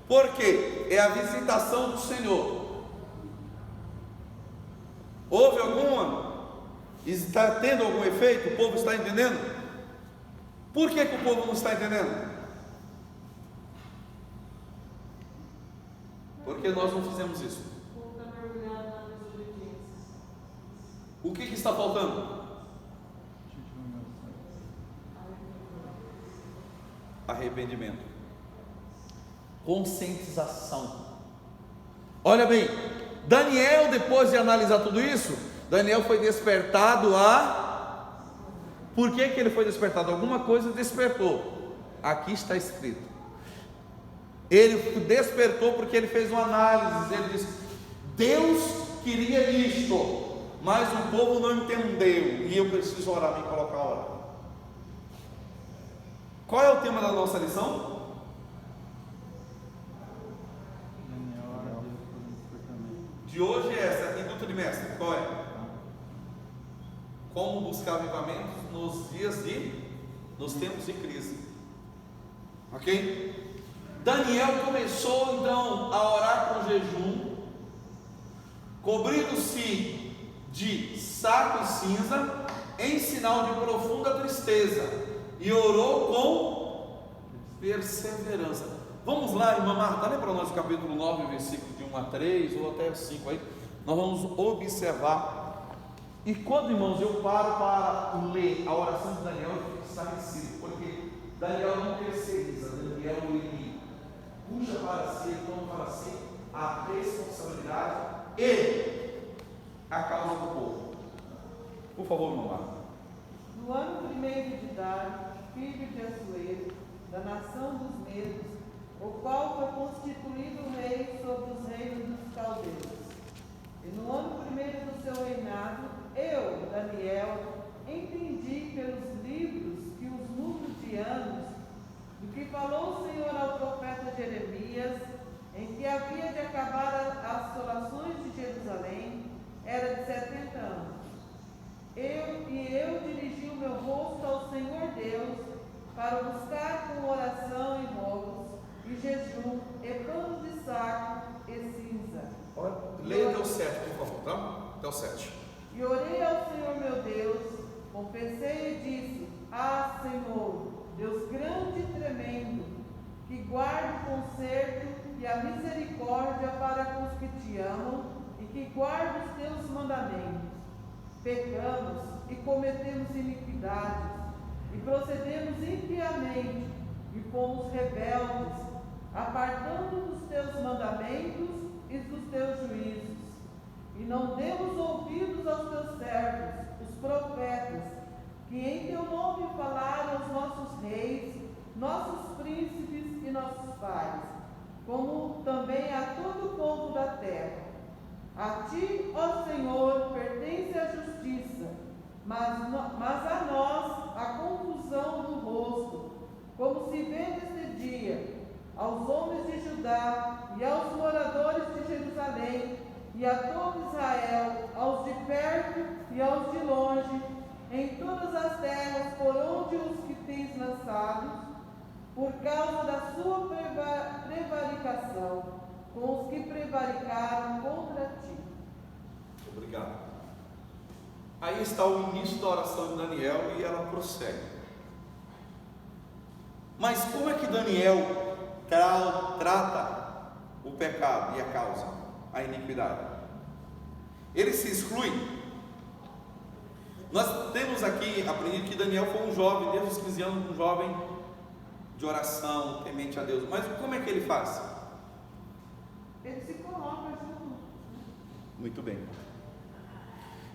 Por quê? É a visitação do Senhor. Houve alguma? Está tendo algum efeito? O povo está entendendo? Por que o povo não está entendendo? Porque nós não fizemos isso. O que está faltando? Arrependimento, conscientização. Olha bem, Daniel, depois de analisar tudo isso, Daniel foi despertado a... Por que ele foi despertado? Alguma coisa despertou. Aqui está escrito. Ele despertou porque ele fez uma análise. Ele disse: Deus queria isto, mas o povo não entendeu, e eu preciso orar, me colocar a orar. Qual é o tema da nossa lição? De hoje é essa, Induto de Mestre. Qual é? Como buscar avivamentos nos tempos de crise. Ok? Daniel começou então a orar com jejum, cobrindo-se de saco e cinza, em sinal de profunda tristeza, e orou com perseverança. Vamos lá, irmã Marta, lê para nós o capítulo 9, versículo de 1 a 3, ou até 5 aí. Nós vamos observar. E quando, irmãos, eu paro para ler a oração de Daniel, eu fico estarrecido, porque Daniel não terceiriza, Daniel ele puxa para si, toma para si a responsabilidade e a causa do povo. Por favor, irmã Marta. No ano 1º de Dário, filho de Assuero, da nação dos Medos, o qual foi constituído rei sobre os reinos dos caldeus. E no ano 1º do seu reinado, eu, Daniel, entendi pelos livros que os números de anos do que falou o Senhor ao profeta Jeremias, em que havia de acabar as assolações de Jerusalém, era de 70 anos. Eu dirigi o meu rosto ao Senhor Deus para buscar com oração e rogos, e jejum, e pano de saco e cinza. Leia até o 7, por favor, tá? Até o 7. E orei ao Senhor meu Deus, confessei e disse: Ah, Senhor, Deus grande e tremendo, que guarda o conserto e a misericórdia para com os que te amam e que guarda os teus mandamentos. Pecamos e cometemos iniquidades e procedemos impiamente e fomos rebeldes, apartando dos teus mandamentos e dos teus juízos. E não demos ouvidos aos teus servos, os profetas, que em teu nome falaram aos nossos reis, nossos príncipes e nossos pais, como também a todo o povo da terra. A ti, ó Senhor, pertence a justiça, mas a nós a confusão do rosto, como se vê neste dia, aos homens de Judá e aos moradores de Jerusalém, e a todo Israel, aos de perto e aos de longe, em todas as terras por onde os que tens lançados, por causa da sua prevaricação, com os que prevaricaram contra ti. Obrigado. Aí está o início da oração de Daniel e ela prossegue. Mas como é que Daniel trata o pecado e a causa, a iniquidade? Ele se exclui. Nós temos aqui aprendido que Daniel foi um jovem, desde os 15 anos, um jovem de oração, temente a Deus. Mas como é que ele faz? Ele se coloca junto. Muito bem.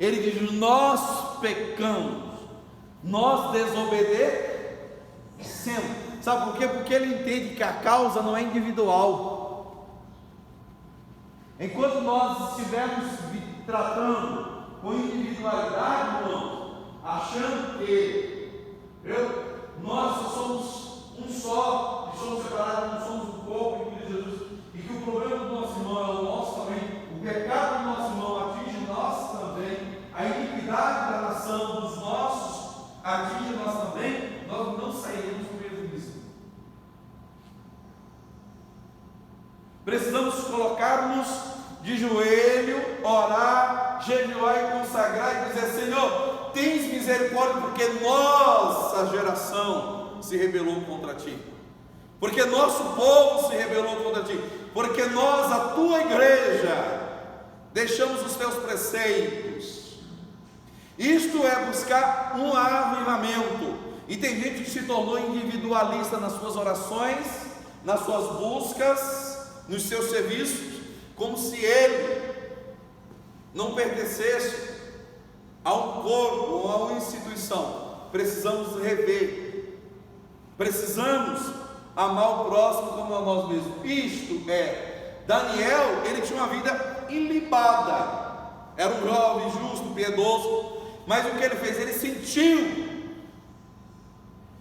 Ele diz: nós pecamos, nós desobedecemos. Sabe por quê? Porque ele entende que a causa não é individual. Enquanto nós estivermos tratando com individualidade, irmãos, achando que nós somos um só, e somos separados, não somos um corpo em Cristo Jesus, e que o problema do nosso irmão é o nosso também, o pecado do nosso irmão atinge nós também, a iniquidade da nação dos nossos atinge nós também, nós não sairemos do mesmo risco. Precisamos colocar-nos de joelho, orar, jejuar e consagrar e dizer: Senhor, tens misericórdia, porque nossa geração se rebelou contra ti, porque nosso povo se rebelou contra ti, porque nós, a tua igreja, deixamos os teus preceitos. Isto é buscar um avivamento. E tem gente que se tornou individualista nas suas orações, nas suas buscas, nos seus serviços, como se ele não pertencesse a um corpo ou a uma instituição. Precisamos rever, precisamos amar o próximo como a nós mesmos. Isto é, Daniel, ele tinha uma vida ilibada, era um jovem justo, piedoso, mas o que ele fez? Ele sentiu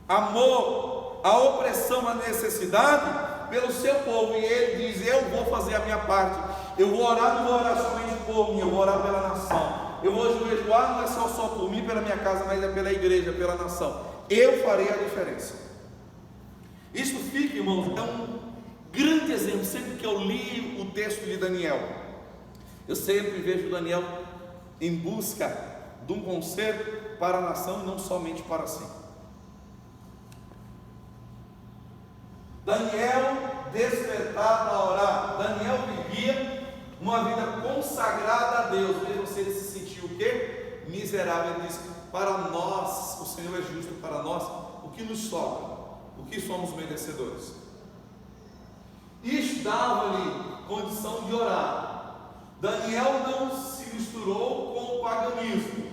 amor, a opressão, a necessidade pelo seu povo, e ele diz: eu vou fazer a minha parte, eu vou orar, não vou orar somente por mim, eu vou orar pela nação, eu vou jejuar, não é só por mim, pela minha casa, mas é pela igreja, pela nação, eu farei a diferença. Isso fica, irmãos, é um grande exemplo. Sempre que eu li o texto de Daniel, eu sempre vejo Daniel em busca de um conselho para a nação e não somente para si. Daniel despertado a orar. Daniel vivia uma vida consagrada a Deus, mesmo se ele se sentiu o quê? Miserável. Ele disse: para nós, o Senhor é justo, para nós, o que nos sobra? O que somos merecedores? Isto dava-lhe condição de orar. Daniel não se misturou com o paganismo,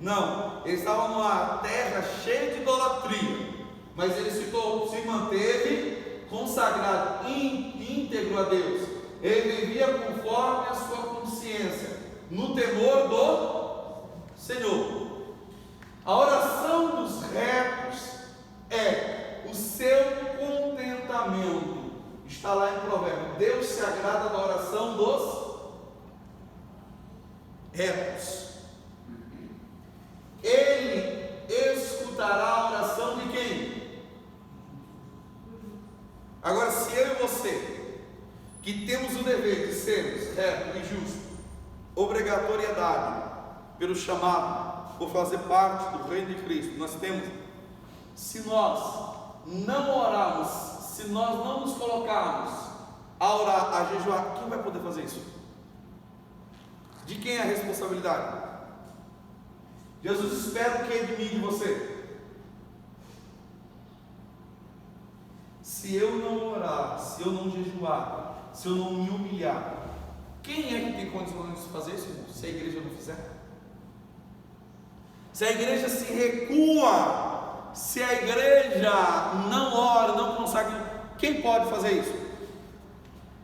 não, ele estava numa terra cheia de idolatria, mas ele se manteve consagrado, íntegro a Deus. Ele vivia conforme a sua consciência, no temor do Senhor. A oração dos retos é o seu contentamento. Está lá em Provérbios: Deus se agrada da oração dos retos. Ele escutará a oração de quem? Agora, se eu e você, que temos o dever de sermos retos e justos, obrigatoriedade pelo chamado, por fazer parte do reino de Cristo, nós temos, se nós não orarmos, se nós não nos colocarmos a orar, a jejuar, quem vai poder fazer isso? De quem é a responsabilidade? Jesus espera o que de mim e de você? Se eu não orar, se eu não jejuar, se eu não me humilhar, quem é que tem condições de fazer isso, irmão? Se a igreja não fizer? Se a igreja se recua, se a igreja não ora, não consagra, quem pode fazer isso?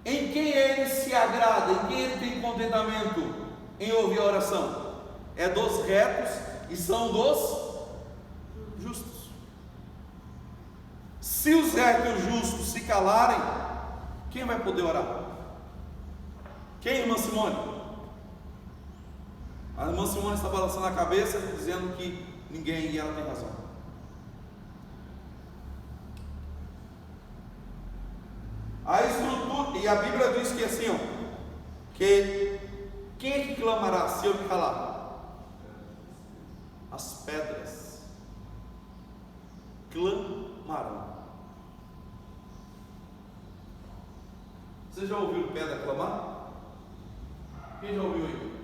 Em quem ele se agrada, em quem ele tem contentamento em ouvir a oração? É dos retos e são dos justos. Se os retos e os justos se calarem, quem vai poder orar? Quem, irmã Simone? A irmã Simone está balançando a cabeça, dizendo que ninguém, e ela tem razão. A estrutura, e a Bíblia diz que assim, ó, que quem é que clamará se eu me calar? As pedras clamarão. Você já ouviu pedra clamar? Quem já ouviu aí?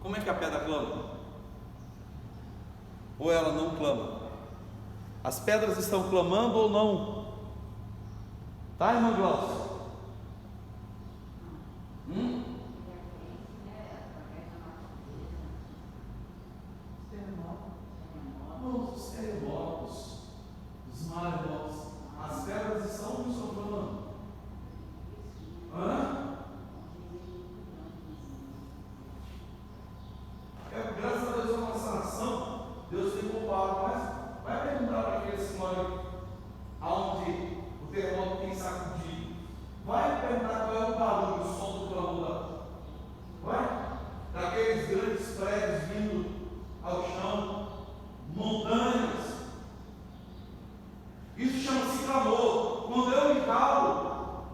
Como é que a pedra clama? Ou ela não clama? As pedras estão clamando ou não? Tá, irmã Glaucia? Os terremotos, os maremotos, as pedras estão clamando. Graças a Deus, a nossa nação, Deus tem poupado, mas vai perguntar para aqueles que moram aonde o terremoto tem sacudido. Vai perguntar qual é o barulho, o som do clamor. Vai? Daqueles grandes prédios vindo ao chão, montanhas. Isso chama-se clamor. Quando eu me calo,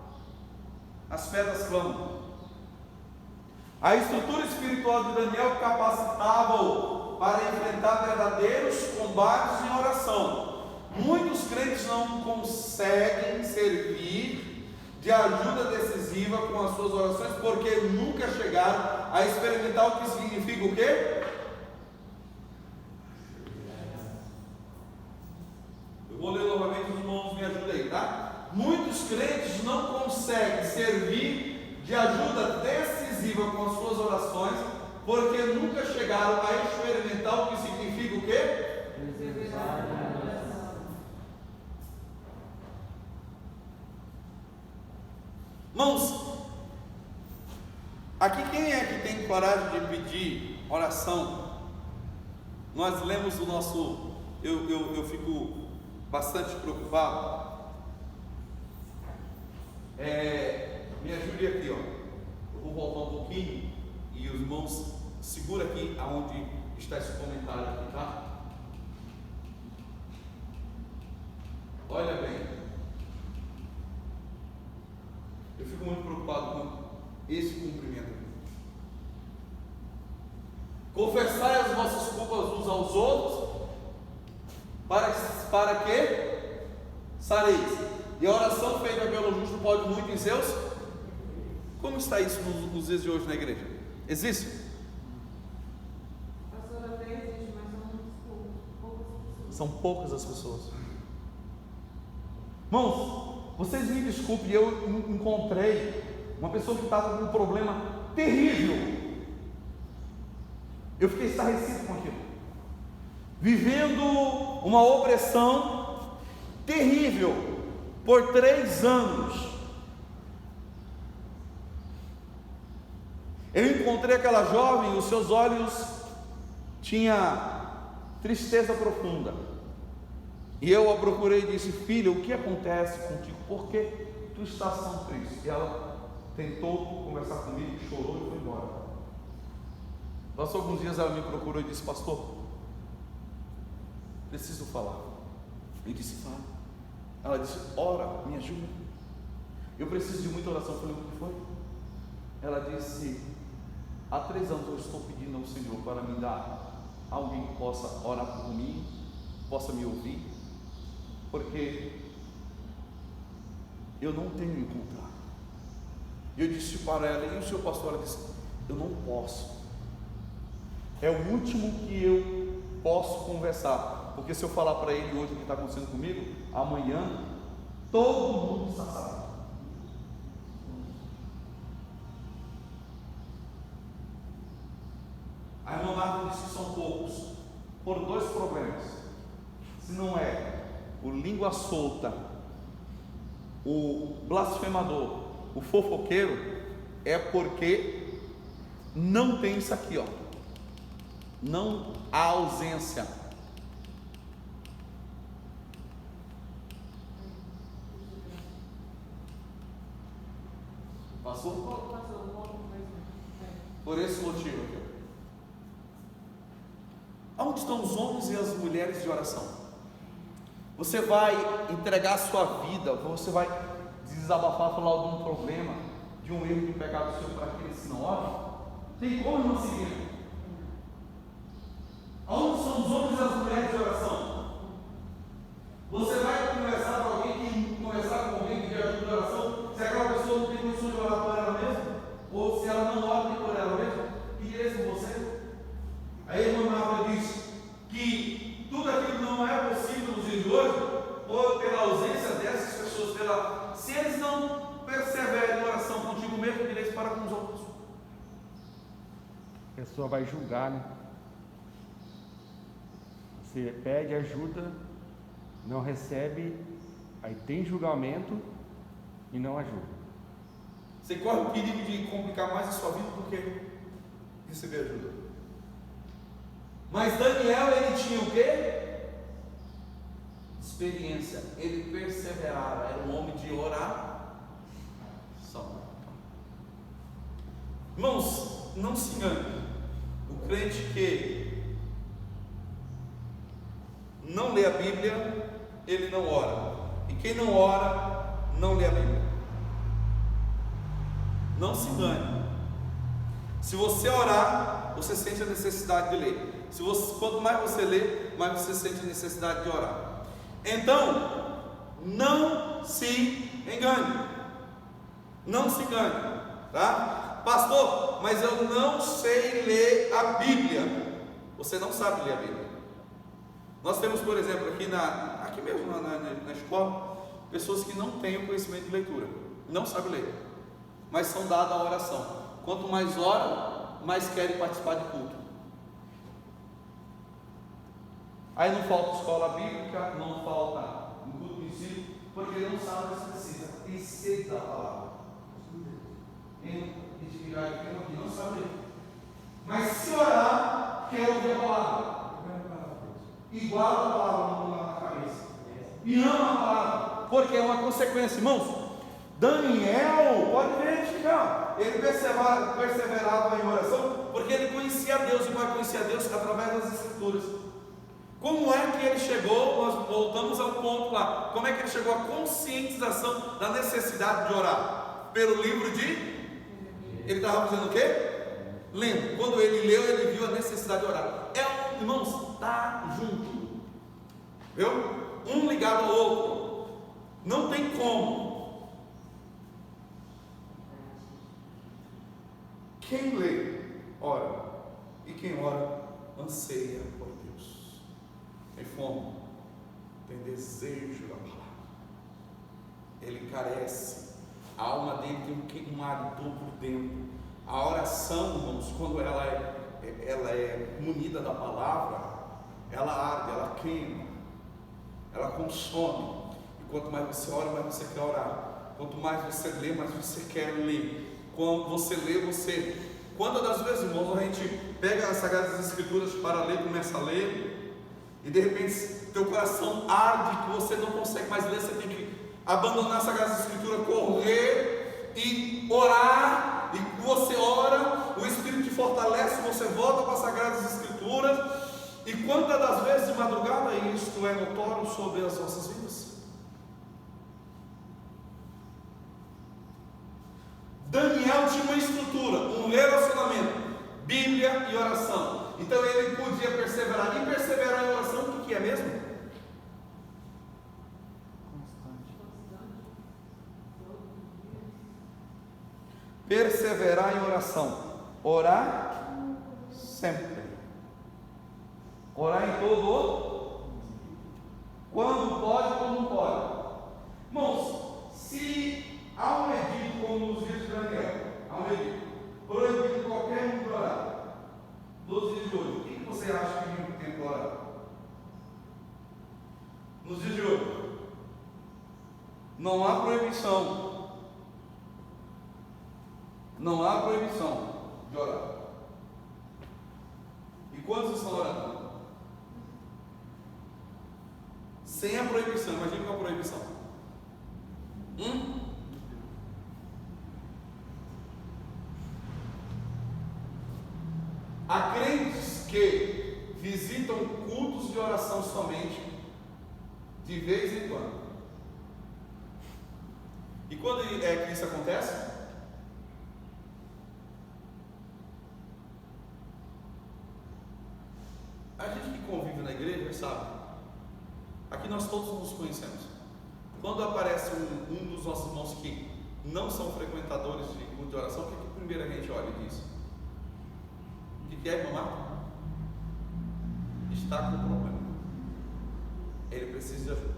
as pedras clamam. A estrutura espiritual de Daniel capacitava-o para enfrentar verdadeiros combates em oração. Muitos crentes não conseguem servir de ajuda decisiva com as suas orações porque nunca chegaram a experimentar o que significa o quê? Eu vou ler novamente, os irmãos me ajudem aí, tá? Muitos crentes não conseguem servir de ajuda decisiva com as suas orações, porque nunca chegaram a experimentar o que significa o quê? Irmãos, aqui quem é que tem coragem de pedir oração? Nós lemos o nosso, eu fico bastante preocupado. Me ajude aqui, ó. Eu vou voltar um pouquinho e os irmãos segura aqui aonde está esse comentário aqui, tá? Olha bem. Eu fico muito preocupado com esse cumprimento aqui. Confessai as vossas culpas uns aos outros, para que sareis. E a oração feita pelo justo pode muito em seus. Como está isso nos dias de hoje na igreja? Existe? Pastor, até existe, mas são poucas pessoas. São poucas as pessoas. Irmãos, vocês me desculpem, eu encontrei uma pessoa que estava com um problema terrível. Eu fiquei estarrecido com aquilo. Vivendo uma opressão terrível por 3 anos. Eu encontrei aquela jovem e os seus olhos tinham tristeza profunda. E eu a procurei e disse: filha, o que acontece contigo? Por que tu estás tão triste? E ela tentou conversar comigo, chorou e foi embora. Passou alguns dias, ela me procurou e disse: pastor, preciso falar. Eu disse: fala. Ela disse: ora, me ajuda. Eu preciso de muita oração. Eu falei: o que foi? Ela disse: há 3 anos eu estou pedindo ao Senhor para me dar alguém que possa orar por mim, possa me ouvir, porque eu não tenho encontrado. Eu disse para ela: e o seu pastor? Ela disse: eu não posso. É o último que eu posso conversar, porque se eu falar para ele hoje o que está acontecendo comigo, amanhã todo mundo está sabendo. A irmã Pablo diz que são poucos? Por dois problemas. Se não é o língua solta, o blasfemador, o fofoqueiro, é porque não tem isso aqui, ó. Não há ausência. Passou? Por esse motivo aqui. Onde estão os homens e as mulheres de oração? Você vai entregar a sua vida, você vai desabafar, falar de um problema, de um erro, de um pecado seu para aqueles que não oram? Tem como não seguir? Onde são os homens e as mulheres de oração? Você vai conversar com alguém que pede ajuda de oração, se aquela pessoa não tem condição de orar por ela mesma, ou se ela não ora nem por ela mesma, que direito com você? A irmã Marta diz que tudo aquilo não é possível nos dias de hoje, ou pela ausência dessas pessoas, se eles não perseverem em oração contigo mesmo, que direito para com os outros? A pessoa vai julgar, né? Você pede ajuda, não recebe, aí tem julgamento e não ajuda. Você corre o perigo de complicar mais a sua vida do que receber ajuda. Mas Daniel, ele tinha o quê? Experiência. Ele perseverava. Era um homem de oração. Irmãos, não se engane. O crente que não lê a Bíblia, ele não ora. E quem não ora, não lê a Bíblia. Não se engane. Se você orar, você sente a necessidade de ler. Quanto mais você lê, mais você sente a necessidade de orar. Então, não se engane. Não se engane, tá? Pastor, mas eu não sei ler a Bíblia. Você não sabe ler a Bíblia. Nós temos, por exemplo, aqui mesmo na escola, pessoas que não têm o conhecimento de leitura, não sabem ler, mas são dadas à oração. Quanto mais oram, mais querem participar de culto. Aí não falta escola bíblica, não falta um culto de ensino, porque ele não sabe o que precisa, tem sede da palavra. Não sabe ler. Mas se orar, quer ouvir a palavra. Igual a palavra na cabeça. E ama a palavra, porque é uma consequência, irmãos. Daniel, pode verificar, ele perseverava em oração, porque ele conhecia Deus, e vai conhecer a Deus através das Escrituras. Como é que ele chegou? Nós voltamos ao ponto lá. Como é que ele chegou à conscientização da necessidade de orar? Pelo livro de... Ele estava fazendo o quê? Lendo. Quando ele leu, ele viu a necessidade de orar. Irmãos, está junto. Viu? Um ligado ao outro. Não tem como. Quem lê, ora. E quem ora, anseia por Deus. Tem fome. Tem desejo da palavra. Ele carece. A alma dele tem um ardor por dentro. A oração, irmãos, quando ela é munida da palavra, ela arde, ela queima, ela consome. E quanto mais você ora, mais você quer orar. Quanto mais você lê, mais você quer ler. Quando você lê, quantas das vezes, irmãos, a gente pega as Sagradas Escrituras para ler, começa a ler, e de repente teu coração arde, que você não consegue mais ler, você tem que abandonar a Sagrada Escritura, correr e orar. E você ora, o Espírito te fortalece, você volta para as Sagradas Escrituras. E quantas das vezes de madrugada isto é notório sobre as nossas vidas? Daniel tinha uma estrutura, um relacionamento, Bíblia e oração. Então ele podia perseverar. E perseverar em oração, o que é mesmo? Perseverar em oração. Orar sempre. Orar em todo. Quando pode, quando não pode. Irmãos, se há um edito, como nos dias de Daniel, há um edito proibido qualquer um de orar, nos dias de hoje, o que Não há proibição. Não há proibição de orar. E quantos estão orando? Sem a proibição. Imagina com a proibição. Há crentes que visitam cultos de oração somente de vez em quando. E quando é que isso acontece? A gente que convive na igreja sabe. Aqui nós todos nos conhecemos. Quando aparece um dos nossos irmãos que não são frequentadores de culto de oração, o que primeiro a gente olha e diz? O que é, irmão Marco? Está com problema. Ele precisa de ajuda.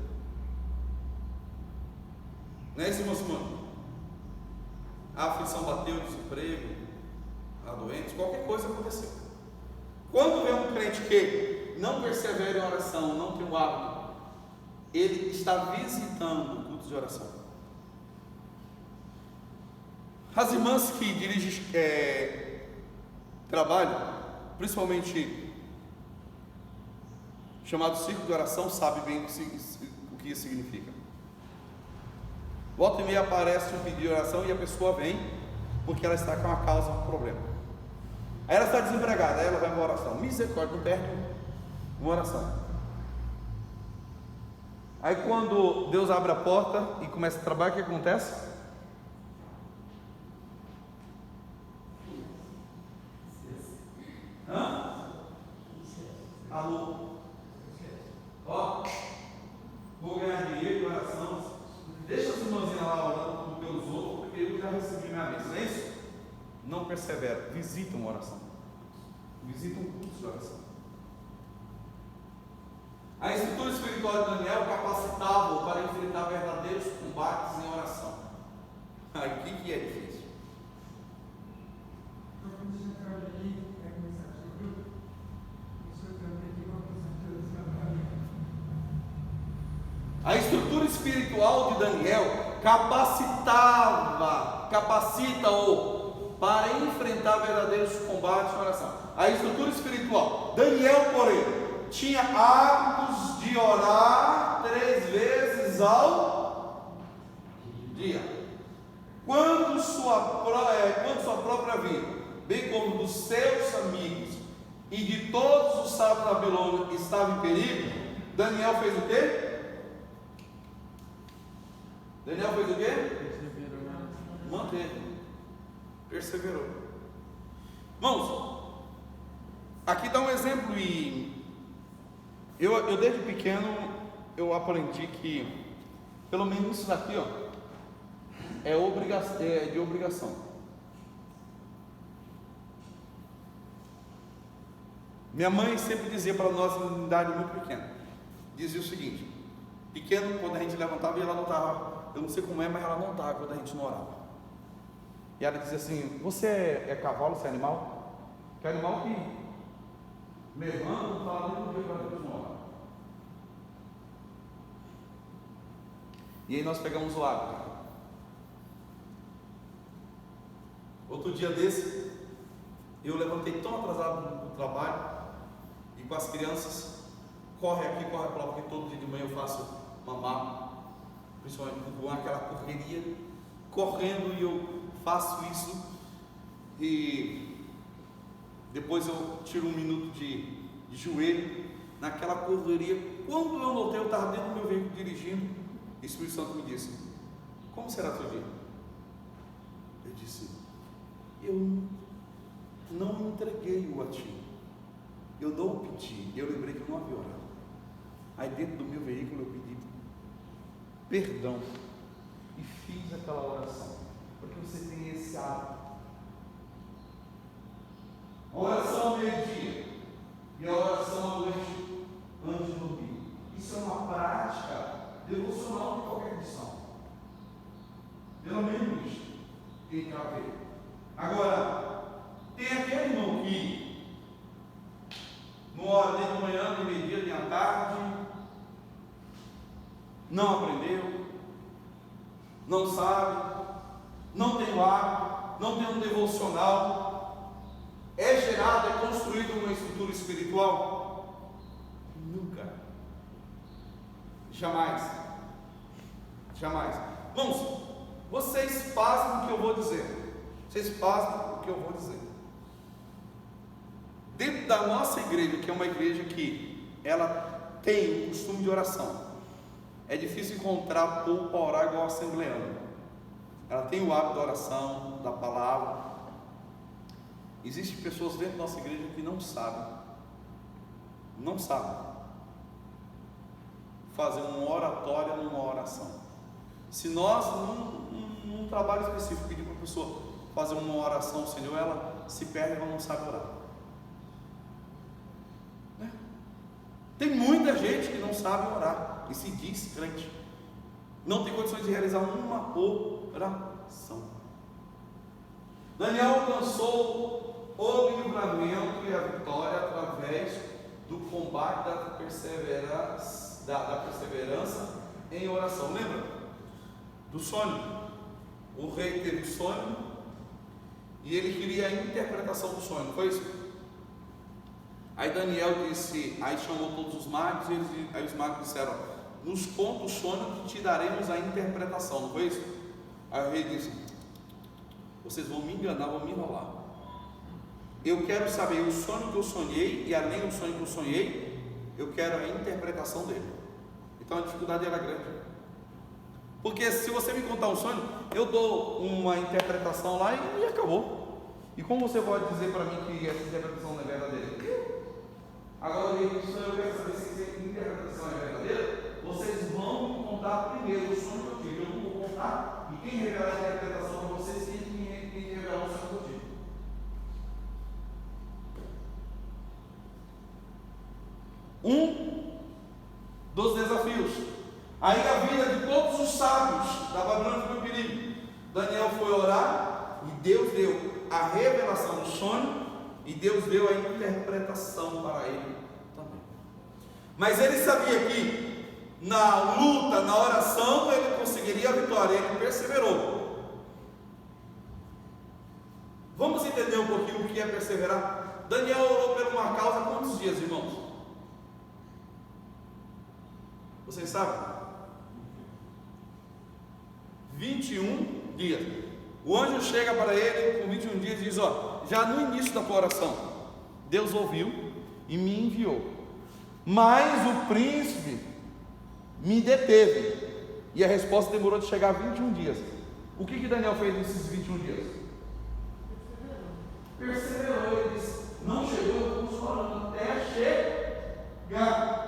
Não é isso, irmão Simone? A aflição bateu, desemprego, a doença, qualquer coisa aconteceu. Quando vem um crente que não persevera em oração, não tem o hábito, ele está visitando o culto de oração. As irmãs que dirigem trabalho, principalmente chamado círculo de oração, sabem bem o que isso significa. Volta e meia aparece um pedido de oração e a pessoa vem porque ela está com uma causa, um problema. Aí ela está desempregada, aí ela vai para uma oração. Misericórdia, não perde uma oração. Aí quando Deus abre a porta e começa a trabalhar, o que acontece? Alô? Ó, vou ganhar dinheiro em oração. Deixa as irmãzinhas lá orando pelos outros, porque eu já recebi minha bênção, não é isso? Não persevera, visita uma oração. Visita um culto de oração. A estrutura espiritual de Daniel capacitava-o para enfrentar verdadeiros combates em oração. Aí o que é difícil? A estrutura espiritual de Daniel capacita-o para enfrentar verdadeiros combates em oração. A estrutura espiritual. Daniel, porém, tinha hábitos de orar 3 vezes ao dia. Quando sua própria vida, bem como dos seus amigos e de todos os sábios da Babilônia estava em perigo, Daniel fez o quê? Daniel fez o quê? Manteve. Perseverou. Irmãos, aqui dá um exemplo e eu desde pequeno eu aprendi que pelo menos isso daqui, ó, é de obrigação. Minha mãe sempre dizia para nós, em idade muito pequena, dizia o seguinte: pequeno, quando a gente levantava e ela não estava, eu não sei como é, mas ela não estava quando a gente não orava. E ela dizia assim: você é cavalo, você é animal? Que animal que levanta, não fala nem no dia para Deus não orar. E aí nós pegamos o hábito. Outro dia desse, eu levantei tão atrasado no trabalho, e com as crianças, corre aqui, corre para lá, porque todo dia de manhã eu faço mamar, principalmente com aquela correria, correndo, e eu faço isso, e depois eu tiro um minuto de joelho, naquela correria. Quando eu notei, eu estava dentro do meu veículo dirigindo, e o Espírito Santo me disse: como será teu dia? Eu disse: eu não entreguei-o a ti, eu não o pedi, eu lembrei que eu não havia orado. Aí dentro do meu veículo eu pedi perdão e fiz aquela oração, porque você tem esse hábito. A oração ao meio-dia e a oração à noite antes de dormir, isso é uma prática devocional de qualquer cristão. Pelo menos isso tem que haver. Agora, tem aquele irmão que não ora nem de manhã, nem meio-dia, nem à tarde, não aprendeu, não sabe, não tem o hábito, não tem um devocional, é gerado, é construído uma estrutura espiritual? Nunca. Jamais. Jamais. Irmãos, vocês fazem o que eu vou dizer. Vocês fazem o que eu vou dizer. Dentro da nossa igreja, que é uma igreja que ela tem o costume de oração, é difícil encontrar povo para orar igual a assembleana. Ela tem o hábito da oração, da palavra. Existem pessoas dentro da nossa igreja que não sabem fazer uma oratória numa oração. Se nós, num trabalho específico, pedir para a pessoa fazer uma oração, Senhor, ela se perde, ela não sabe orar. Tem muita gente que não sabe orar e se diz crente, não tem condições de realizar uma oração. Daniel alcançou o livramento e a vitória através do combate da perseverança em oração. Lembra do sonho? O rei teve sonho e ele queria a interpretação do sonho, não foi isso? Aí Daniel disse, aí chamou todos os magos, aí os magos disseram, nos conta o sonho que te daremos a interpretação, não foi isso? Aí o rei disse, vocês vão me enganar, vão me enrolar. Eu quero saber o sonho que eu sonhei, e além do sonho que eu sonhei, eu quero a interpretação dele. Então a dificuldade era grande. Porque se você me contar um sonho, eu dou uma interpretação lá e acabou. E como você pode dizer para mim que essa interpretação não é verdadeira? Agora o sonho, eu quero saber se a interpretação é verdadeira. Vocês vão me contar primeiro o sonho que eu tive. Eu não vou contar. E quem revelar a interpretação para vocês, quem revelar o sonho que eu tive. Um dos desafios. Aí a vida de todos os sábios da Babilônia foi um perigo. Daniel foi orar e Deus deu a revelação do sonho e Deus deu a interpretação para ele também. Mas ele sabia que na luta, na oração, ele conseguiria a vitória. Ele perseverou. Vamos entender um pouquinho o que é perseverar? Daniel orou por uma causa quantos dias, irmãos? Vocês sabem? 21 dias. O anjo chega para ele com 21 dias e diz, já no início da tua oração, Deus ouviu e me enviou, mas o príncipe me deteve, e a resposta demorou de chegar a 21 dias. O que Daniel fez nesses 21 dias? Perseverou. Ele disse, não chegou, eu estou orando até chegar.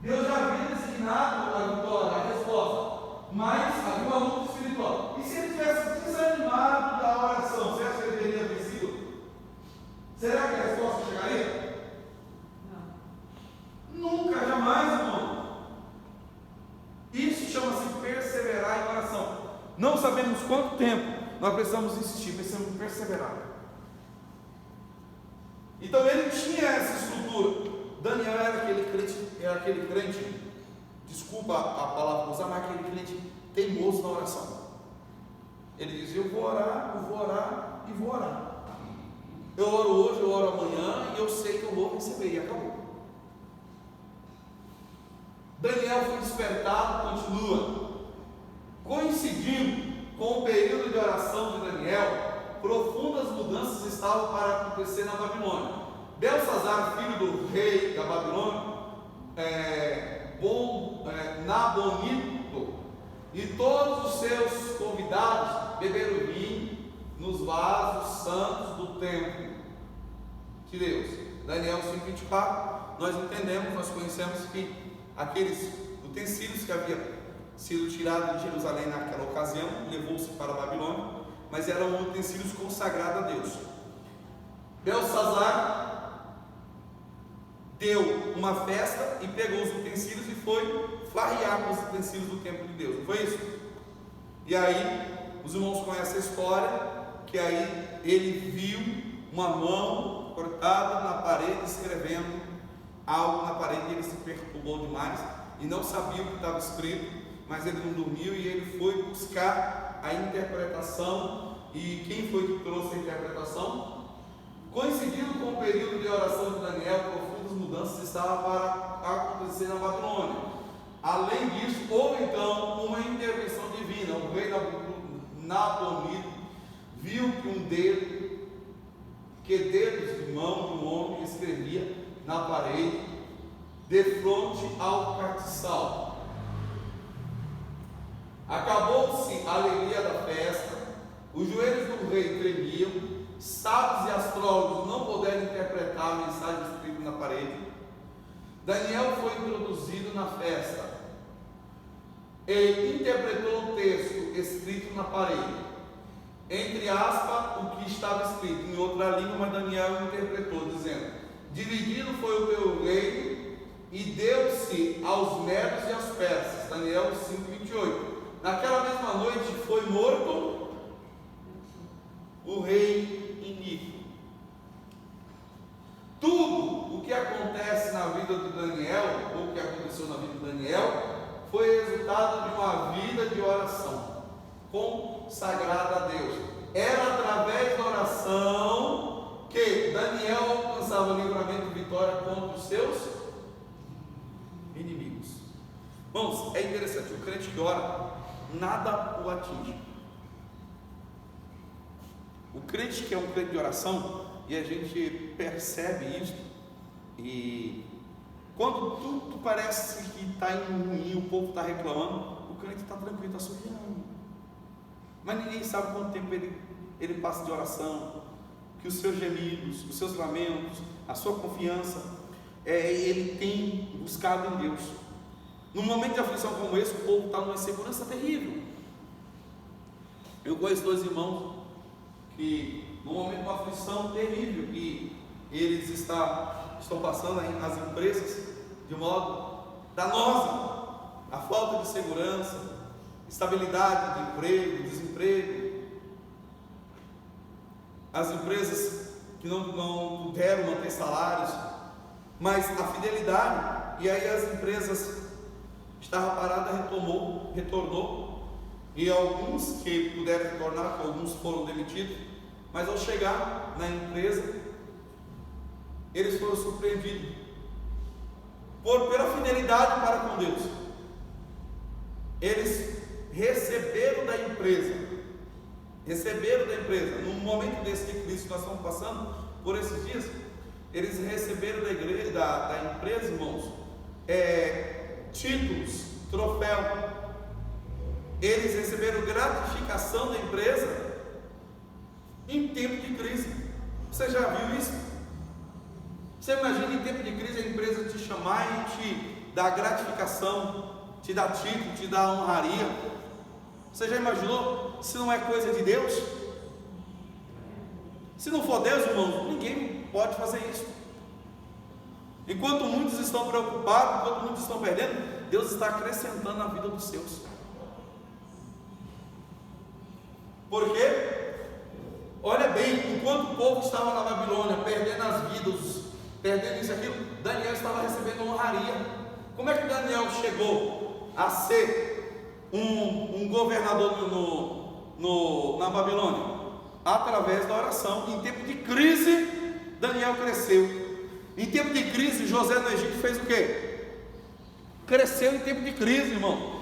Deus já havia designado a vitória, a resposta, mas havia uma luta espiritual. E se ele tivesse desanimado da oração, você acha que ele teria vencido? Será que a resposta chegaria? Não. Nunca, jamais, irmão. Isso chama-se perseverar em oração. Não sabemos quanto tempo nós precisamos insistir, precisamos perseverar. Então ele tinha essa estrutura. Daniel era aquele crente, desculpa a palavra usar, mas aquele crente teimoso na oração. Ele dizia, eu vou orar e vou orar. Eu oro hoje, eu oro amanhã, e eu sei que eu vou receber, e acabou. Daniel foi despertado, continua. Coincidindo com o período de oração de Daniel, profundas mudanças estavam para acontecer na Babilônia. Belsazar, filho do rei da Babilônia, Nabonito, e todos os seus convidados beberam vinho nos vasos santos do templo de Deus. Daniel 5:24, nós entendemos, nós conhecemos que aqueles utensílios que haviam sido tirados de Jerusalém naquela ocasião, levou-se para a Babilônia, mas eram utensílios consagrados a Deus. Belsazar deu uma festa e pegou os utensílios e foi farrear com os utensílios do templo de Deus, não foi isso? E aí, os irmãos conhecem a história, que aí ele viu uma mão cortada na parede, escrevendo algo na parede, e ele se perturbou demais, e não sabia o que estava escrito, mas ele não dormiu e ele foi buscar a interpretação. E quem foi que trouxe a interpretação? Coincidindo com o período de oração de Daniel, profundas mudanças estavam para acontecer na Babilônia. Além disso, houve então uma intervenção divina. O rei Nabonido viu que dedos de mão de um homem escrevia na parede, de frente ao castiçal. Acabou-se a alegria da festa, os joelhos do rei tremiam, sábios e astrólogos não puderam interpretar a mensagem escrita na parede. Daniel foi introduzido na festa e interpretou o texto escrito na parede, entre aspas, o que estava escrito em outra língua, mas Daniel interpretou, dizendo: dividido foi o teu reino e deu-se aos medos e aos persas. Daniel 5:28. Naquela mesma noite foi morto o rei iníquo. Tudo o que acontece na vida de Daniel, ou o que aconteceu na vida de Daniel, foi resultado de uma vida de oração consagrada a Deus. Era através da oração que Daniel alcançava livramento e vitória contra os seus inimigos. Irmãos, é interessante, o crente que ora, nada o atinge. O crente que é um crente de oração, e a gente percebe isso, e quando tudo parece que está em ruim, o povo está reclamando, o crente está tranquilo, está sorrindo. Mas ninguém sabe quanto tempo ele passa de oração, que os seus gemidos, os seus lamentos, a sua confiança, ele tem buscado em Deus. Num momento de aflição como esse, o povo está numa insegurança terrível. Eu conheço dois irmãos que, num momento de uma aflição terrível, que eles estão passando nas empresas de modo danoso, a falta de segurança, estabilidade de emprego, desemprego, as empresas que não puderam manter salários, mas a fidelidade, e aí as empresas estavam paradas, retornou, e alguns que puderam retornar, alguns foram demitidos, mas ao chegar na empresa, eles foram surpreendidos pela fidelidade para com Deus. Eles receberam da empresa, num momento desse de crise que nós estamos passando por esses dias, eles receberam da empresa, irmãos, títulos, troféu. Eles receberam gratificação da empresa em tempo de crise. Você já viu isso? Você imagina em tempo de crise a empresa te chamar e te dar gratificação, te dar título, te dar honraria? Você já imaginou? Se não é coisa de Deus? Se não for Deus, irmão, ninguém pode fazer isso. Enquanto muitos estão preocupados, enquanto muitos estão perdendo, Deus está acrescentando na vida dos seus. Por quê? Olha bem, enquanto o povo estava na Babilônia, perdendo as vidas, perdendo isso e aquilo, Daniel estava recebendo honraria. Como é que Daniel chegou a ser um governador na Babilônia? Através da oração. Em tempo de crise, Daniel cresceu. Em tempo de crise, José no Egito fez o quê? Cresceu em tempo de crise, irmão.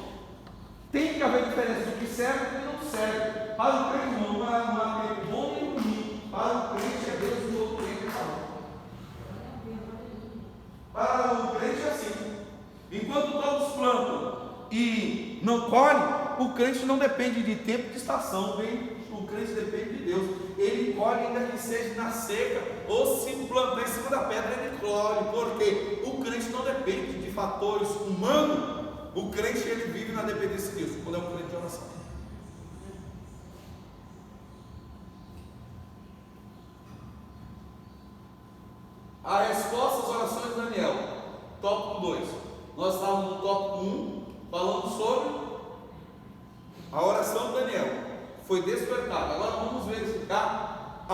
Tem que haver diferença do que serve e do que não serve. Para o crente, irmão, não há tempo bom nem ruim. Para o crente é Deus no outro tempo. Para o crente é assim. Enquanto todos plantam e não colhem, o crente não depende de tempo, de estação. O crente depende de Deus. Ele colhe ainda que seja na seca, ou se plantar em cima da pedra, ele colhe. Porque o crente não depende de fatores humanos. O crente, ele vive na dependência de Deus, quando é um crente de oração. A resposta às orações de Daniel, tópico 2. Nós estávamos no tópico 1, falando sobre a oração de Daniel. Foi despertado. Agora vamos verificar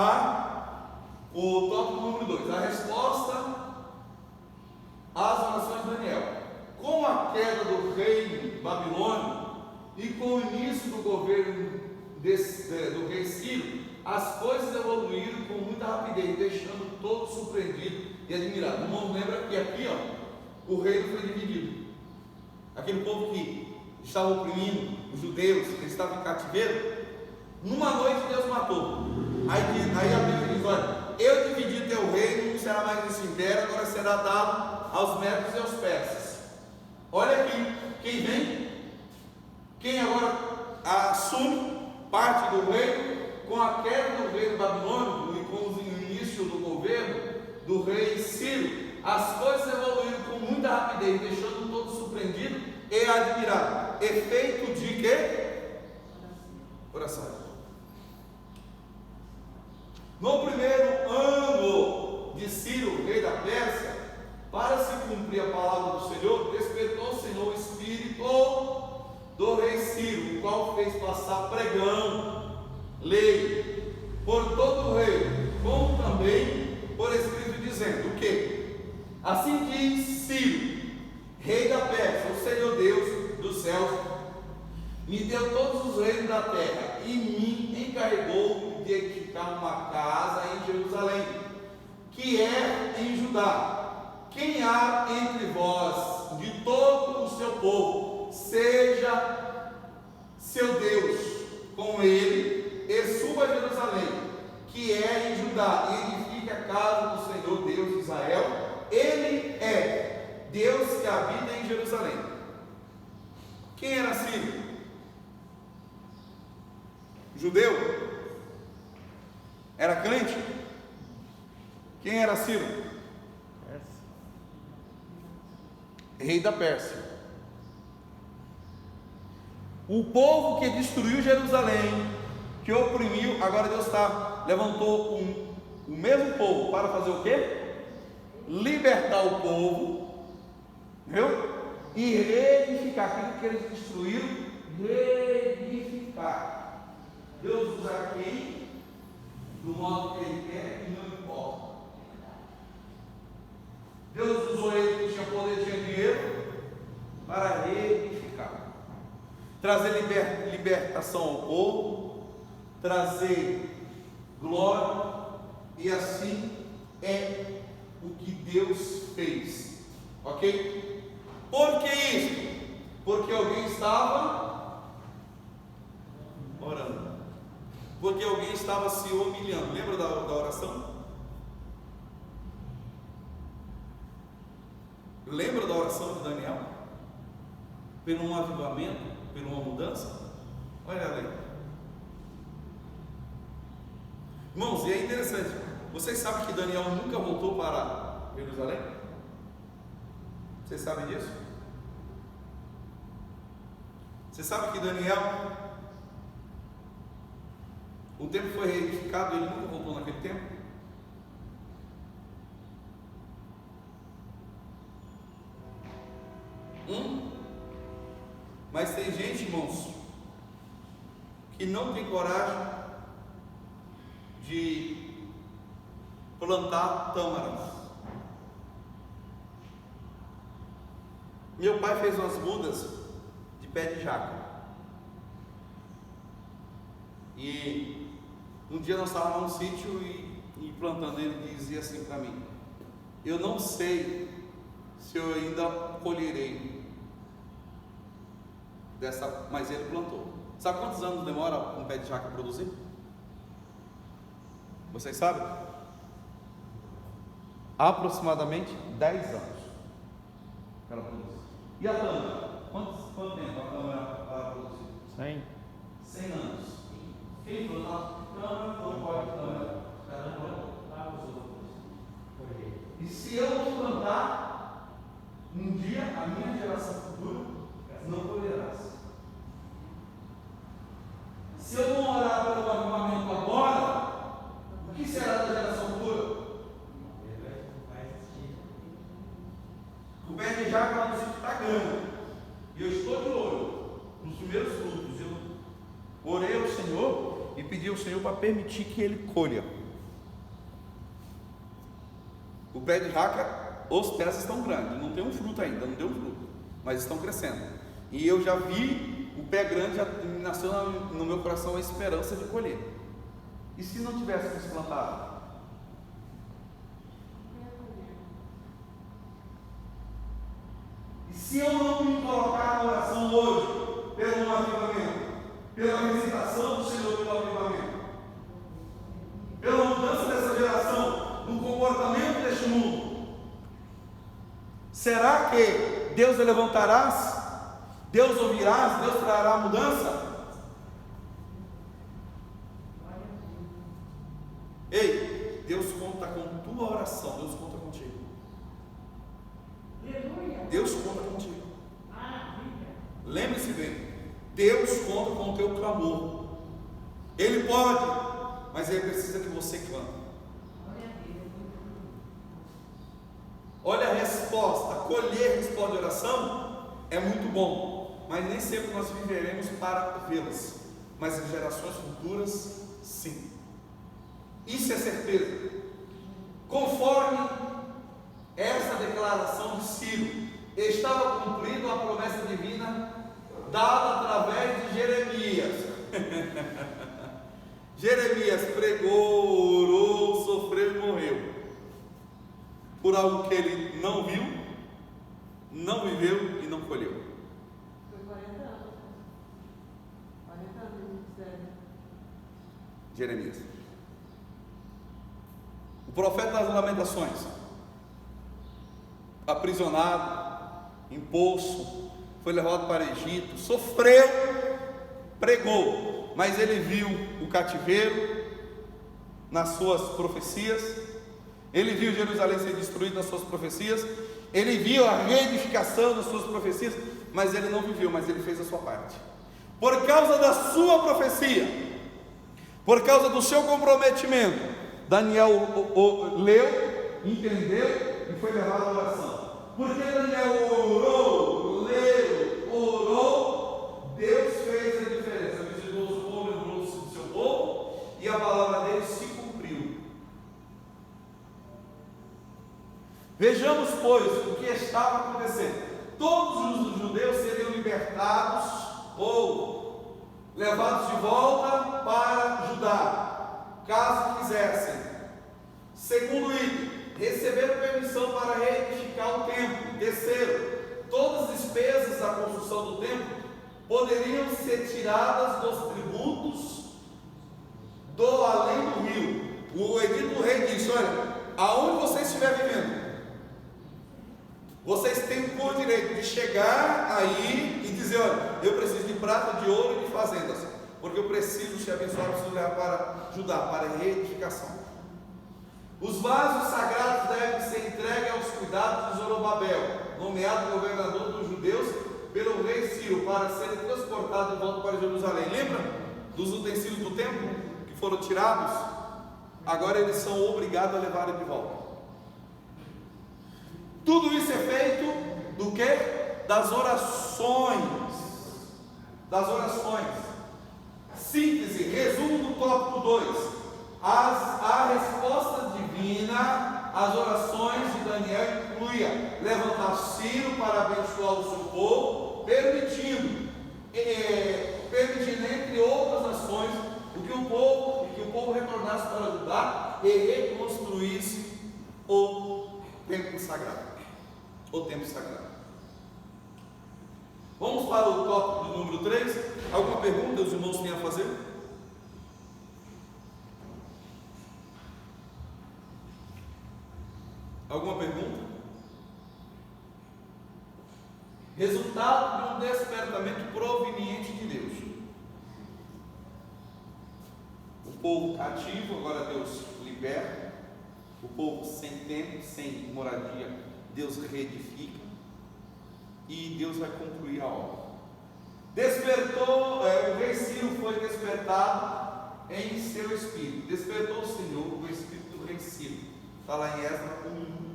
o tópico número 2. A resposta às orações de Daniel. Com a queda do reino babilônico, e com o início do governo do rei Ciro, as coisas evoluíram com muita rapidez, deixando todos surpreendidos e admirados. O irmão lembra que aqui, o reino foi dividido. Aquele povo que estava oprimindo os judeus, que estavam em cativeiro, numa noite Deus matou. Aí a Bíblia diz: olha, eu dividi teu reino, não será mais esse império, agora será dado aos medos e aos persas. Olha aqui, quem vem? Quem agora assume parte do reino com a queda do reino babilônico e com o início do governo do rei Ciro? As coisas evoluíram com muita rapidez, deixando todos surpreendidos e admirados. Efeito de quê? Oração. No primeiro ano de Ciro, rei da Pérsia, para se cumprir a palavra do Senhor, despertou o Senhor o espírito do rei Ciro, o qual fez passar pregão, lei, por todo o reino, como também por escrito, dizendo: o que? Assim diz Ciro, rei da Pérsia: o Senhor Deus dos céus me deu todos os reinos da terra e me encarregou de edificar uma casa em Jerusalém, que é em Judá. Quem há entre vós, de todo o seu povo, seja seu Deus com ele, e suba a Jerusalém, que é em Judá, e edifique a casa do Senhor Deus de Israel. Ele é Deus que habita em Jerusalém. Quem era Ciro? Judeu? Era crente? Quem era Ciro? Rei da Pérsia. O povo que destruiu Jerusalém, que oprimiu, agora Deus levantou o mesmo povo para fazer o quê? Libertar o povo, viu? E reedificar aquilo que eles destruíram, reedificar. Deus usa quem? Do modo que Ele quer, e não importa. Deus usou ele que tinha poder, tinha dinheiro, para reedificar, trazer libertação ao povo, trazer glória, e assim é o que Deus fez, ok? Por que isso? Porque alguém estava orando, porque alguém estava se humilhando. Lembra da oração? Lembra da oração de Daniel? Por um avivamento, por uma mudança? Olha ali. Irmãos, e é interessante. Vocês sabem que Daniel nunca voltou para Jerusalém? Vocês sabem disso? Você sabe que Daniel, o templo foi reedificado e ele nunca voltou naquele templo? Mas tem gente, irmãos, que não tem coragem de plantar tâmaras. Meu pai fez umas mudas de pé de jaca. E um dia nós estávamos num sítio e plantando, ele dizia assim para mim: eu não sei se eu ainda colherei dessa, mas ele plantou. Sabe quantos anos demora um pé de jaca produzir? Vocês sabem? Aproximadamente 10 anos para produzir. E a tâmara? Quanto tempo a tâmara para produzir? 100 anos. Quem plantar tâmara não pode tâmara. E se eu não plantar, um dia a minha geração futura não colherás. Se eu não orar pelo avivamento agora, o que será da geração futura? O pé de jaca lá no sítio está grande, e eu estou de olho nos primeiros frutos. Eu orei ao Senhor e pedi ao Senhor para permitir que ele colha. O pé de jaca, os pés estão grandes, não tem um fruto ainda, não deu um fruto, mas estão crescendo. E eu já vi o pé grande nasceu no meu coração a esperança de colher. E se não tivéssemos plantado? E se eu não me colocar na oração hoje, pelo avivamento, pela visitação do Senhor pelo avivamento, pela mudança dessa geração, no comportamento deste mundo, será que Deus levantará? Deus ouvirá? Deus trará a mudança? Ei, Deus conta com tua oração, Deus conta contigo. Deus conta contigo. Lembre-se bem, Deus conta com o teu clamor. Ele pode, mas Ele precisa que você clame. Olha a resposta, colher resposta de oração é muito bom, mas nem sempre nós viveremos para vê-las, mas em gerações futuras, sim. Isso é certeza. Conforme essa declaração de Ciro, estava cumprindo a promessa divina dada através de Jeremias. Jeremias pregou, orou, sofreu e morreu por algo que ele não viu, não viveu e não colheu. Foi 40 anos. 40 anos de ministério. Jeremias. O profeta das Lamentações, aprisionado, em poço, foi levado para o Egito, sofreu, pregou, mas ele viu o cativeiro nas suas profecias, ele viu Jerusalém ser destruída nas suas profecias, ele viu a reedificação nas suas profecias, mas ele não viveu, mas ele fez a sua parte. Por causa da sua profecia, por causa do seu comprometimento, Daniel leu, entendeu e foi levado à oração. Porque Daniel orou, leu, orou, Deus fez a diferença. Visitou o povo, lembrou-se do seu povo e a palavra dele se cumpriu. Vejamos, pois, o que estava acontecendo. Todos os judeus seriam libertados ou levados de volta para Judá, caso quisessem. Segundo item, receberam permissão para reedificar o templo. Terceiro, todas as despesas da construção do templo poderiam ser tiradas dos tributos do além do rio. O edito do rei disse: olha, aonde você estiver vivendo, vocês têm por direito de chegar aí e dizer: olha, eu preciso de prata, de ouro e de fazendas, porque eu preciso te abençoar, preciso levar para Judá, para a reedificação. Os vasos sagrados devem ser entregues aos cuidados de Zorobabel, nomeado governador dos judeus pelo rei Ciro, para serem transportados de volta para Jerusalém. Lembra dos utensílios do templo que foram tirados? Agora eles são obrigados a levá-los de volta. Tudo isso é feito do que? Das orações. Das orações. Síntese, resumo do tópico 2. A resposta divina às orações de Daniel incluía levantar Ciro para abençoar o seu povo, permitindo entre outras nações, que o povo retornasse para Judá e reconstruísse o templo sagrado. Vamos para o tópico do número 3. Alguma pergunta os irmãos têm a fazer? Alguma pergunta? Resultado de um despertamento proveniente de Deus. O povo cativo, agora Deus liberta. O povo sem tempo, sem moradia, Deus reedifica. E Deus vai concluir a obra. Despertou, o rei Ciro foi despertado em seu espírito. Despertou o Senhor, o espírito do rei Ciro. Está lá em Esdras 1:1.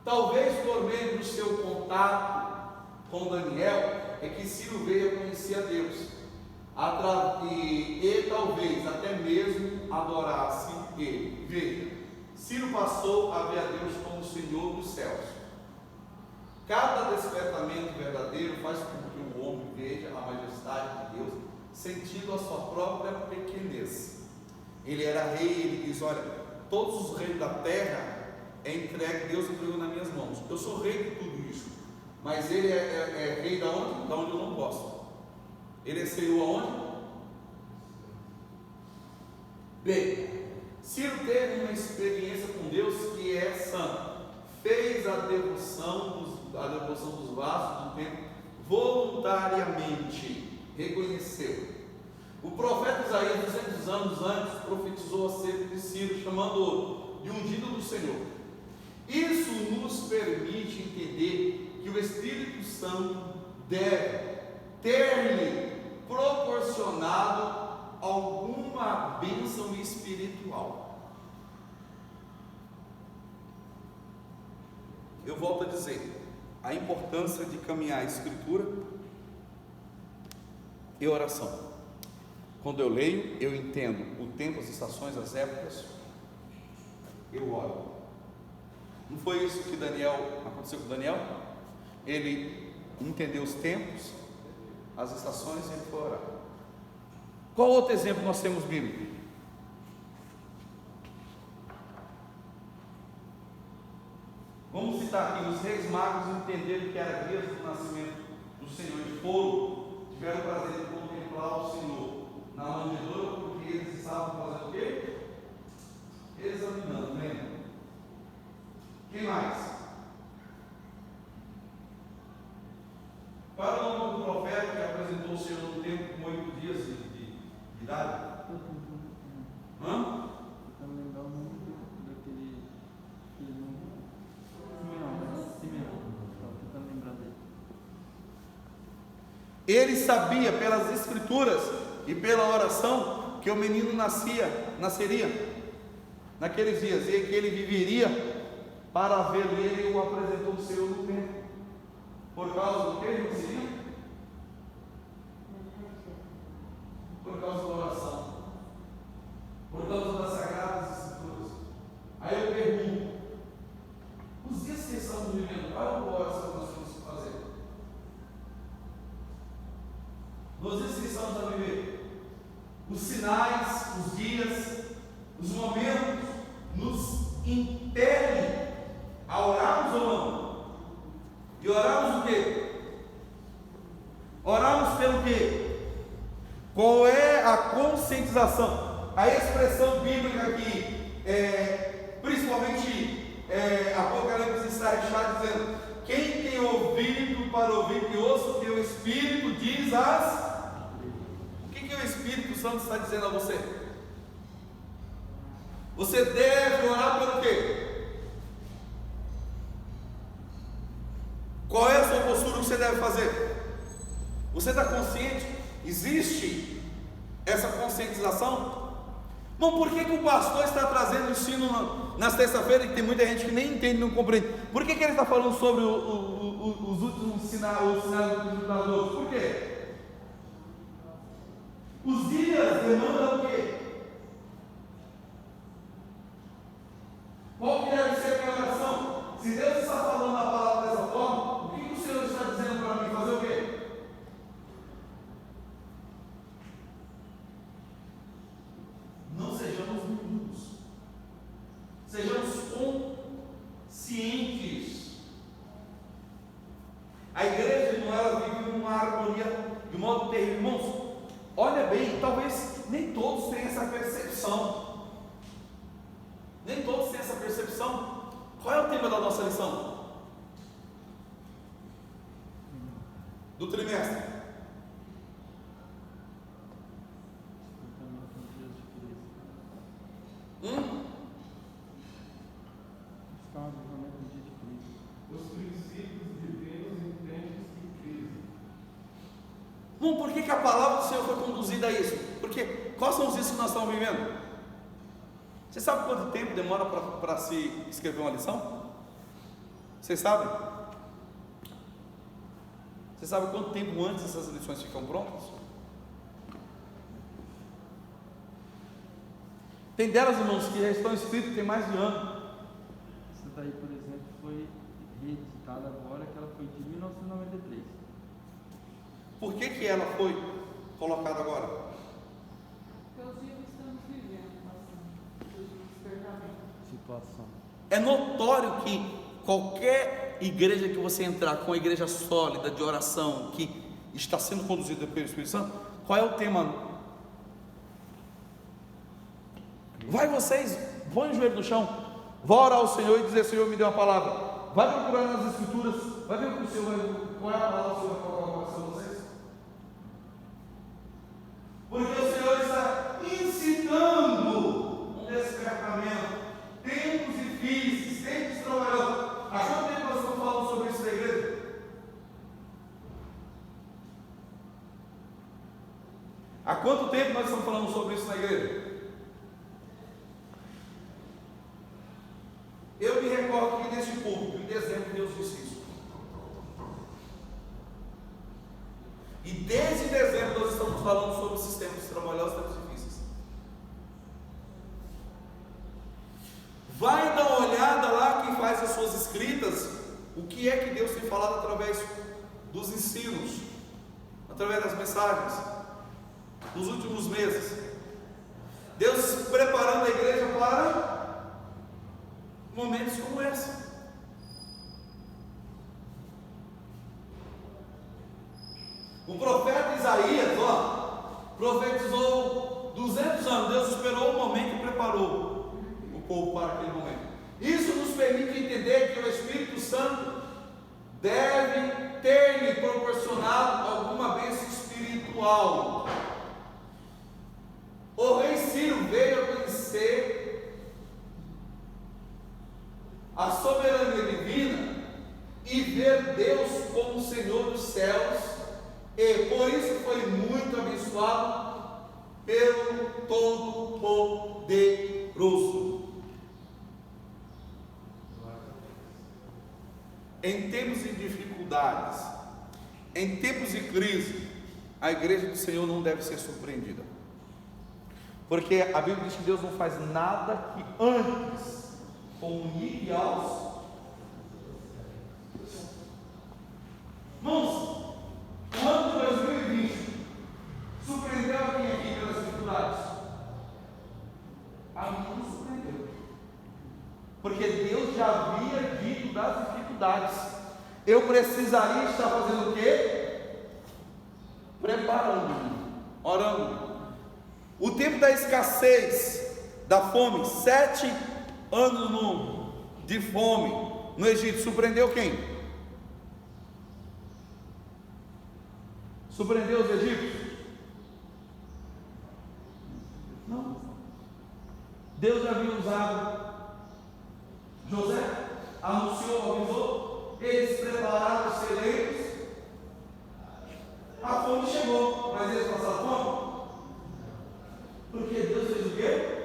Talvez por meio do seu contato com Daniel, é que Ciro veio a conhecer a Deus. E talvez até mesmo adorasse ele. Veja, Ciro passou a ver a Deus como o Senhor dos céus. Cada despertamento verdadeiro faz com que o homem veja a majestade de Deus, sentindo a sua própria pequenez. Ele era rei, ele diz: olha, todos os reis da terra é entregue, Deus entregou nas minhas mãos. Eu sou rei de tudo isso, mas ele é rei da onde? Da onde eu não posso. Ele é Senhor aonde? Bem, Ciro teve uma experiência com Deus que é santo. Fez a devoção dos vasos do templo voluntariamente, reconheceu. O profeta Isaías, 200 anos antes, profetizou acerca de Ciro, chamando-o de ungido do Senhor. Isso nos permite entender que o Espírito Santo deve ter-lhe proporcionado alguma bênção espiritual. Eu volto a dizer, a importância de caminhar a Escritura e oração. Quando eu leio, eu entendo o tempo, as estações, as épocas, eu oro. Não foi isso que aconteceu com Daniel? Ele entendeu os tempos, as estações, e ele foi orar. Qual outro exemplo nós temos bíblico? Vamos citar aqui: os reis magos entenderam que era dia do nascimento do Senhor, e foram, tiveram o prazer de contemplar o Senhor na manjedoura, porque eles estavam fazendo o quê? Examinando, lembra? Quem mais? Qual era o nome do profeta que apresentou o Senhor no tempo com 8 dias de idade? Hã? Ele sabia pelas escrituras e pela oração que o menino nasceria naqueles dias, e que ele viveria para vê-lo. Ele o apresentou o Senhor no templo. Por causa do que ele nasceria? Por causa da oração, por causa das sagradas escrituras. Aí eu pergunto: os dias que estamos vivendo, qual é a oração que nós temos que fazer? Nos dias que estamos a viver, os sinais, os dias, os momentos nos impelem a orarmos ou não? E orarmos o quê? Orarmos pelo quê? Qual é a conscientização? A expressão bíblica aqui, principalmente Apocalipse está recheado dizendo: quem tem ouvido para ouvir, que ouça o que o Espírito diz às... O que o Espírito Santo está dizendo a você? Você deve orar pelo quê? Qual é a sua postura? O que você deve fazer? Você está consciente? Existe essa conscientização? Bom, por que o pastor está trazendo ensino nas terça-feiras, que tem muita gente que nem entende, não compreende? Por que ele está falando sobre os últimos sinais, os sinais do computador? Por quê? Os dias demandam o quê? Qual que deve ser a minha oração? Se Deus está falando a palavra dessa forma, o que o Senhor está dizendo para mim? Fazer o quê? Não sejamos mundos, sejamos conscientes. A igreja não, ela vive uma harmonia de modo terrível. Irmãos, olha bem, talvez nem todos tenham essa percepção. Nem todos têm essa percepção. Qual é o tema da nossa lição? Do trimestre? Os princípios divinos em tempos de crise. Bom, por que a palavra do Senhor foi conduzida a isso? Porque quais são os dias que nós estamos vivendo? Você sabe quanto tempo demora para se escrever uma lição? Você sabe? Você sabe quanto tempo antes essas lições ficam prontas? Tem delas, irmãos, que já estão escritas tem mais de ano. Essa daí, por exemplo, foi reeditada agora, que ela foi de 1993. Por que ela foi colocada agora? Porque os dias que estamos vivendo, assim, de despertamento. Situação. É notório que qualquer igreja que você entrar com uma igreja sólida de oração, que está sendo conduzida pelo Espírito Santo, qual é o tema? Vai vocês, põe o joelho no chão, vá orar ao Senhor e dizer: Senhor, me dê uma palavra. Vai procurar nas Escrituras, vai ver o que o Senhor, qual é a palavra que o Senhor vai colocar no coração de vocês. Porque o Senhor está incitando um despertamento, tempos difíceis, tempos trabalhosos. Há quanto tempo nós estamos falando sobre isso na igreja? Há quanto tempo nós estamos falando sobre isso na igreja? Eu me recordo que neste púlpito, em dezembro, Deus disse isso. E desde dezembro nós estamos falando sobre esses tempos trabalhosos, tempos difíceis. Vai dar uma olhada lá, quem faz as suas escritas, o que é que Deus tem falado através dos ensinos, através das mensagens, nos últimos meses. Deus preparando a igreja para momentos como esse. O profeta Isaías, profetizou 200 anos. Deus esperou o momento e preparou o povo para aquele momento. Isso nos permite entender que o Espírito Santo deve ter lhe proporcionado alguma bênção espiritual. O rei Ciro veio a conhecer a soberania divina e ver Deus como Senhor dos céus, e por isso foi muito abençoado pelo Todo-Poderoso. Em tempos de dificuldades, em tempos de crise, a igreja do Senhor não deve ser surpreendida, porque a Bíblia diz que Deus não faz nada que antes comunique aos. Irmãos, o ano de 2020 surpreendeu a quem aqui pelas dificuldades? A mim não surpreendeu, porque Deus já havia dito das dificuldades. Eu precisaria estar fazendo o quê? Preparando-me, orando. O tempo da escassez, da fome, 7 anos de fome no Egito, surpreendeu quem? Surpreendeu os egípcios? Não. Deus já havia usado José, anunciou, avisou, eles prepararam os celeiros, a fome chegou, mas eles passaram fome? Porque Deus fez o quê?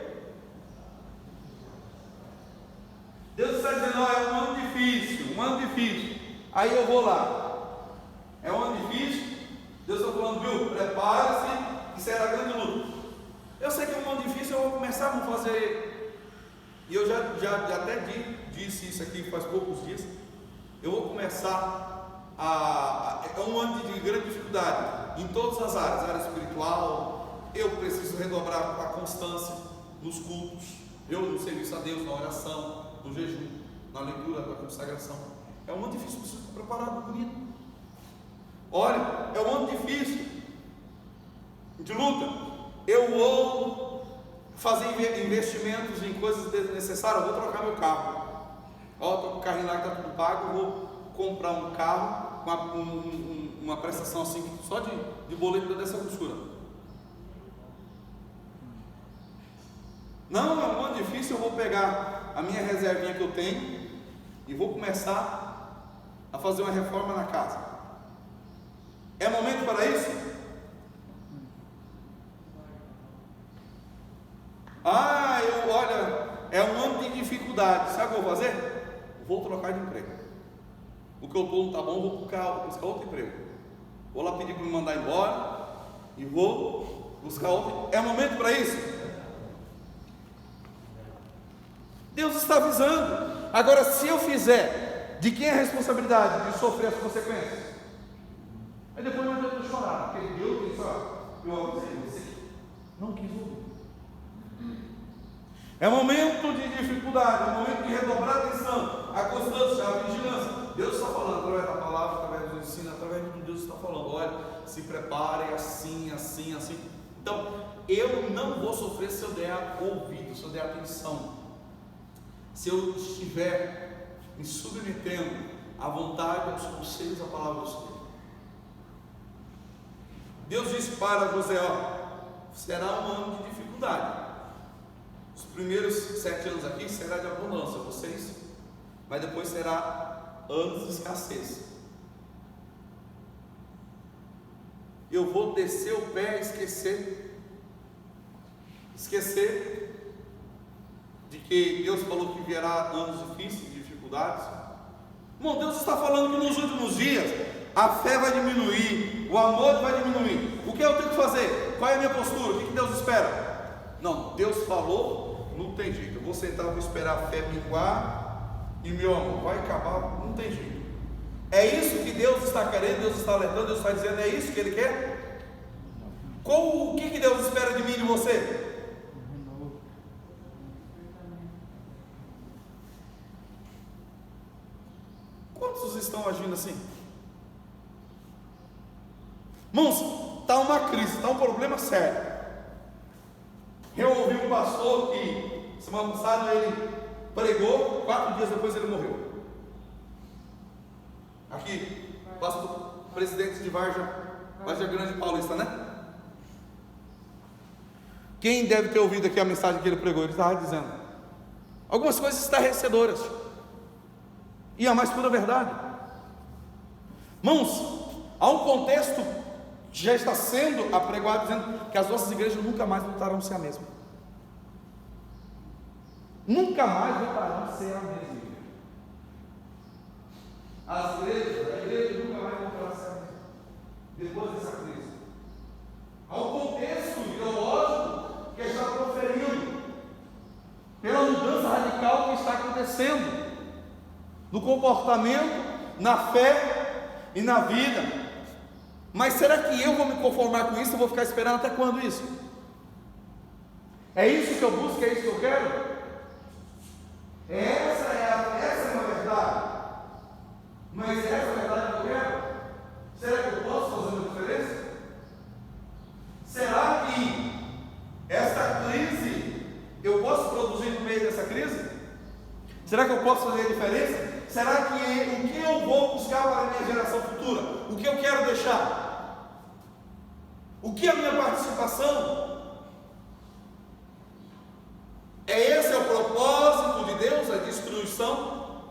Deus está dizendo: ó, é um ano difícil, aí eu vou lá, é um ano difícil, Deus está falando: viu, prepare-se, que será grande luta. Eu sei que é um ano difícil, eu vou começar a fazer, e eu já até disse isso aqui faz poucos dias, eu vou começar é um ano de grande dificuldade, em todas as áreas, área espiritual, eu preciso redobrar a constância nos cultos, eu no serviço a Deus, na oração, no jejum, na leitura da consagração. É um ano difícil, preciso estar preparado, bonito. Olha, é um ano difícil, de luta. Eu vou fazer investimentos em coisas desnecessárias, eu vou trocar meu carro. Ó, estou com o carrinho lá que está tudo pago, eu vou comprar um carro, uma prestação assim, só de boleto dessa grossura. Não, é um ano difícil, eu vou pegar a minha reservinha que eu tenho e vou começar a fazer uma reforma na casa. É momento para isso? Olha, é um ano de dificuldade. Sabe o que eu vou fazer? Vou trocar de emprego. O que eu estou não está bom, vou buscar outro emprego. Vou lá pedir para me mandar embora e vou buscar outro. É momento para isso? Deus está avisando. Agora, se eu fizer De quem é a responsabilidade de sofrer as consequências? Aí depois não adianta chorar, porque Deus disse: eu avisei você, não quis ouvir. É momento de dificuldade, é momento de redobrar a atenção, a constância, a vigilância. Deus está falando através da palavra, através do ensino, através de tudo. Deus está falando: olha, se prepare assim, assim, assim. Então, eu não vou sofrer se eu der ouvido, se eu der atenção, se eu estiver me submetendo à vontade, aos conselhos, à palavra do Senhor. Deus disse para José: será um ano de dificuldade. Os primeiros 7 anos aqui será de abundância, vocês, mas depois será anos de escassez. Eu vou descer o pé e esquecer de que Deus falou que virá anos difíceis, dificuldades. Irmão, Deus está falando que nos últimos dias a fé vai diminuir, o amor vai diminuir. O que eu tenho que fazer? Qual é a minha postura? O que Deus espera? Não, Deus falou, não tem jeito. Eu vou sentar, vou esperar a fé minguar e meu amor vai acabar, não tem jeito. É isso que Deus está querendo, Deus está alertando, Deus está dizendo: é isso que Ele quer? O que Deus espera de mim e de você? Quantos estão agindo assim? Irmãos, está uma crise, está um problema sério. Eu ouvi um pastor que semana passada ele pregou, 4 dias depois ele morreu. Aqui, pastor, presidente de Várzea Grande Paulista, né? Quem deve ter ouvido aqui a mensagem que ele pregou? Ele estava dizendo algumas coisas estarrecedoras, e a mais pura verdade. Irmãos, há um contexto que já está sendo apregoado, dizendo que as nossas igrejas nunca mais voltarão a ser a mesma. Nunca mais voltarão a ser a mesma. A igreja nunca mais voltará a ser a mesma depois dessa crise. Há um contexto ideológico que está proferindo pela mudança radical que está acontecendo no comportamento, na fé e na vida. Mas será que eu vou me conformar com isso? Eu vou ficar esperando até quando isso? É isso que eu busco? É isso que eu quero? Essa é uma verdade. Mas essa é a verdade que eu quero? Será que eu posso fazer uma diferença? Será que esta crise eu posso produzir no meio dessa crise? Será que eu posso fazer a diferença? Será que o que eu vou buscar para a minha geração futura? O que eu quero deixar? O que é a minha participação? Esse é o propósito de Deus, a destruição,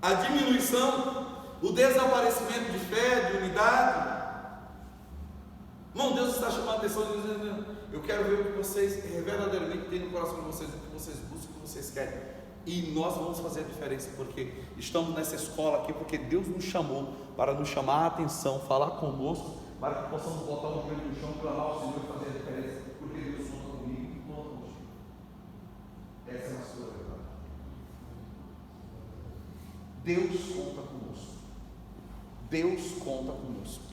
a diminuição, o desaparecimento de fé, de unidade. Irmão, Deus está chamando a atenção, dizendo: eu quero ver o que vocês verdadeiramente têm no coração de vocês, o que vocês buscam, o que vocês querem. E nós vamos fazer a diferença, porque estamos nessa escola aqui, porque Deus nos chamou para nos chamar a atenção, falar conosco, para que possamos botar o joelho no chão, clamar ao Senhor e fazer a diferença, porque Deus conta comigo e conta contigo. Essa é a sua verdade. Deus conta conosco. Deus conta conosco.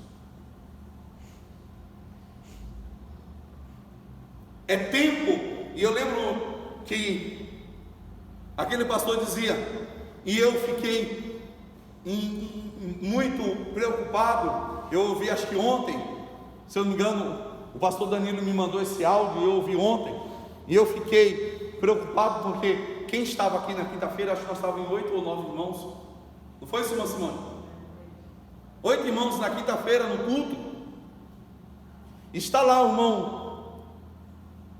É tempo, e eu lembro que aquele pastor dizia, e eu fiquei muito preocupado. Eu ouvi, acho que ontem, se eu não me engano, o pastor Danilo me mandou esse áudio, eu ouvi ontem, e eu fiquei preocupado, porque quem estava aqui na quinta-feira, acho que nós estávamos em 8 ou 9 irmãos, não foi isso, irmã Simone? 8 irmãos na quinta-feira no culto. Está lá o irmão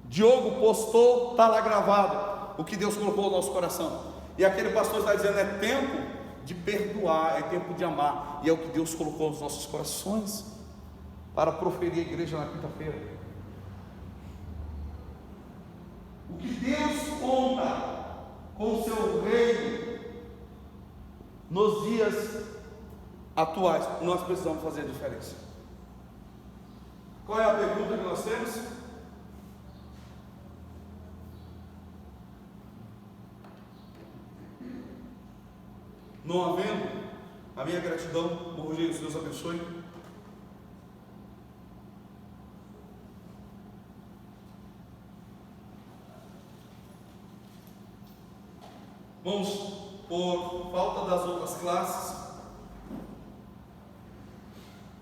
Diogo postou, está lá gravado o que Deus colocou no nosso coração. E aquele pastor está dizendo: é tempo de perdoar, é tempo de amar. E é o que Deus colocou nos nossos corações para proferir a igreja na quinta-feira. O que Deus conta com o seu reino nos dias atuais, nós precisamos fazer a diferença. Qual é a pergunta que nós temos? Não havendo, a minha gratidão por Rogério, Deus abençoe. Vamos, por falta das outras classes,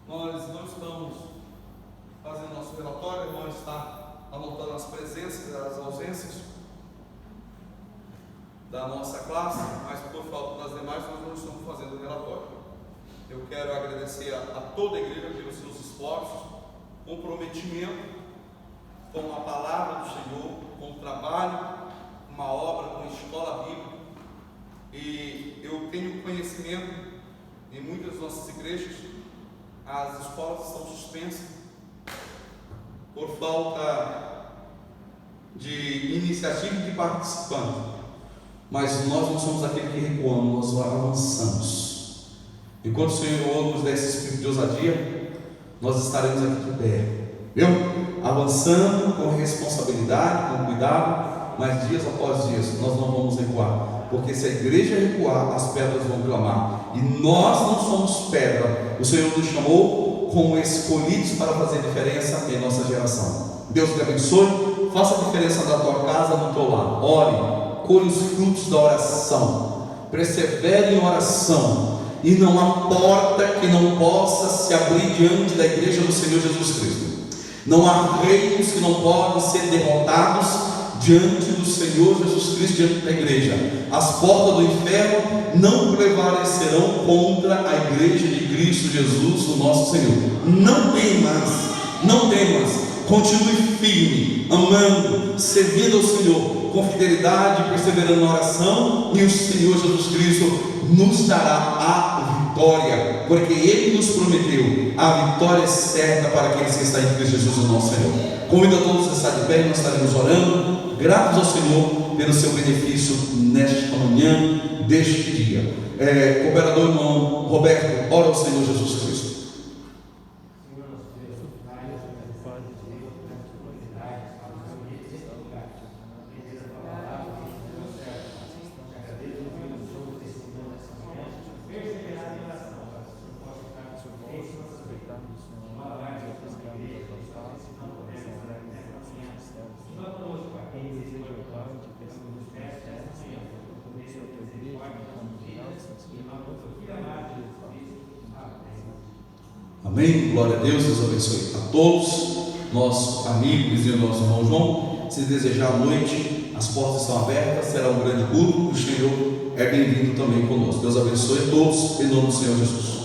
nós não estamos fazendo nosso relatório, o irmão está anotando as presenças e as ausências da nossa classe, mas por falta das demais nós não estamos fazendo o relatório. Eu quero agradecer a toda a igreja pelos seus esforços, comprometimento com a palavra do Senhor, com o trabalho, uma obra, com a escola bíblica. E eu tenho conhecimento, em muitas das nossas igrejas, as escolas estão suspensas por falta de iniciativa e de participante. Mas nós não somos aqueles que recuamos, nós avançamos. Enquanto o Senhor nos der esse espírito de ousadia, nós estaremos aqui de pé, viu? Avançando com responsabilidade, com cuidado, mas dias após dias nós não vamos recuar, porque se a igreja recuar, as pedras vão clamar, e nós não somos pedra. O Senhor nos chamou como escolhidos para fazer diferença em nossa geração. Deus te abençoe, faça a diferença da tua casa, no teu lar. Ore, colhe os frutos da oração, persevere em oração, e não há porta que não possa se abrir diante da igreja do Senhor Jesus Cristo. Não há reinos que não podem ser derrotados diante do Senhor Jesus Cristo, diante da igreja. As portas do inferno não prevalecerão contra a igreja de Cristo Jesus, o nosso Senhor. Não temas, não temas, continue firme, amando, servindo ao Senhor com fidelidade, perseverando na oração, e o Senhor Jesus Cristo nos dará a vitória, porque Ele nos prometeu a vitória certa para aqueles que estão em Cristo Jesus, o nosso Senhor. Convido a todos a estar de pé, nós estaremos orando, gratos ao Senhor pelo seu benefício nesta manhã, deste dia. Cooperador irmão Roberto, ora ao Senhor Jesus Cristo. Amém? Glória a Deus, Deus abençoe a todos, nossos amigos e nosso irmão João. Se desejar à noite, as portas estão abertas, será um grande culto, o Senhor é bem-vindo também conosco. Deus abençoe a todos, em nome do Senhor Jesus.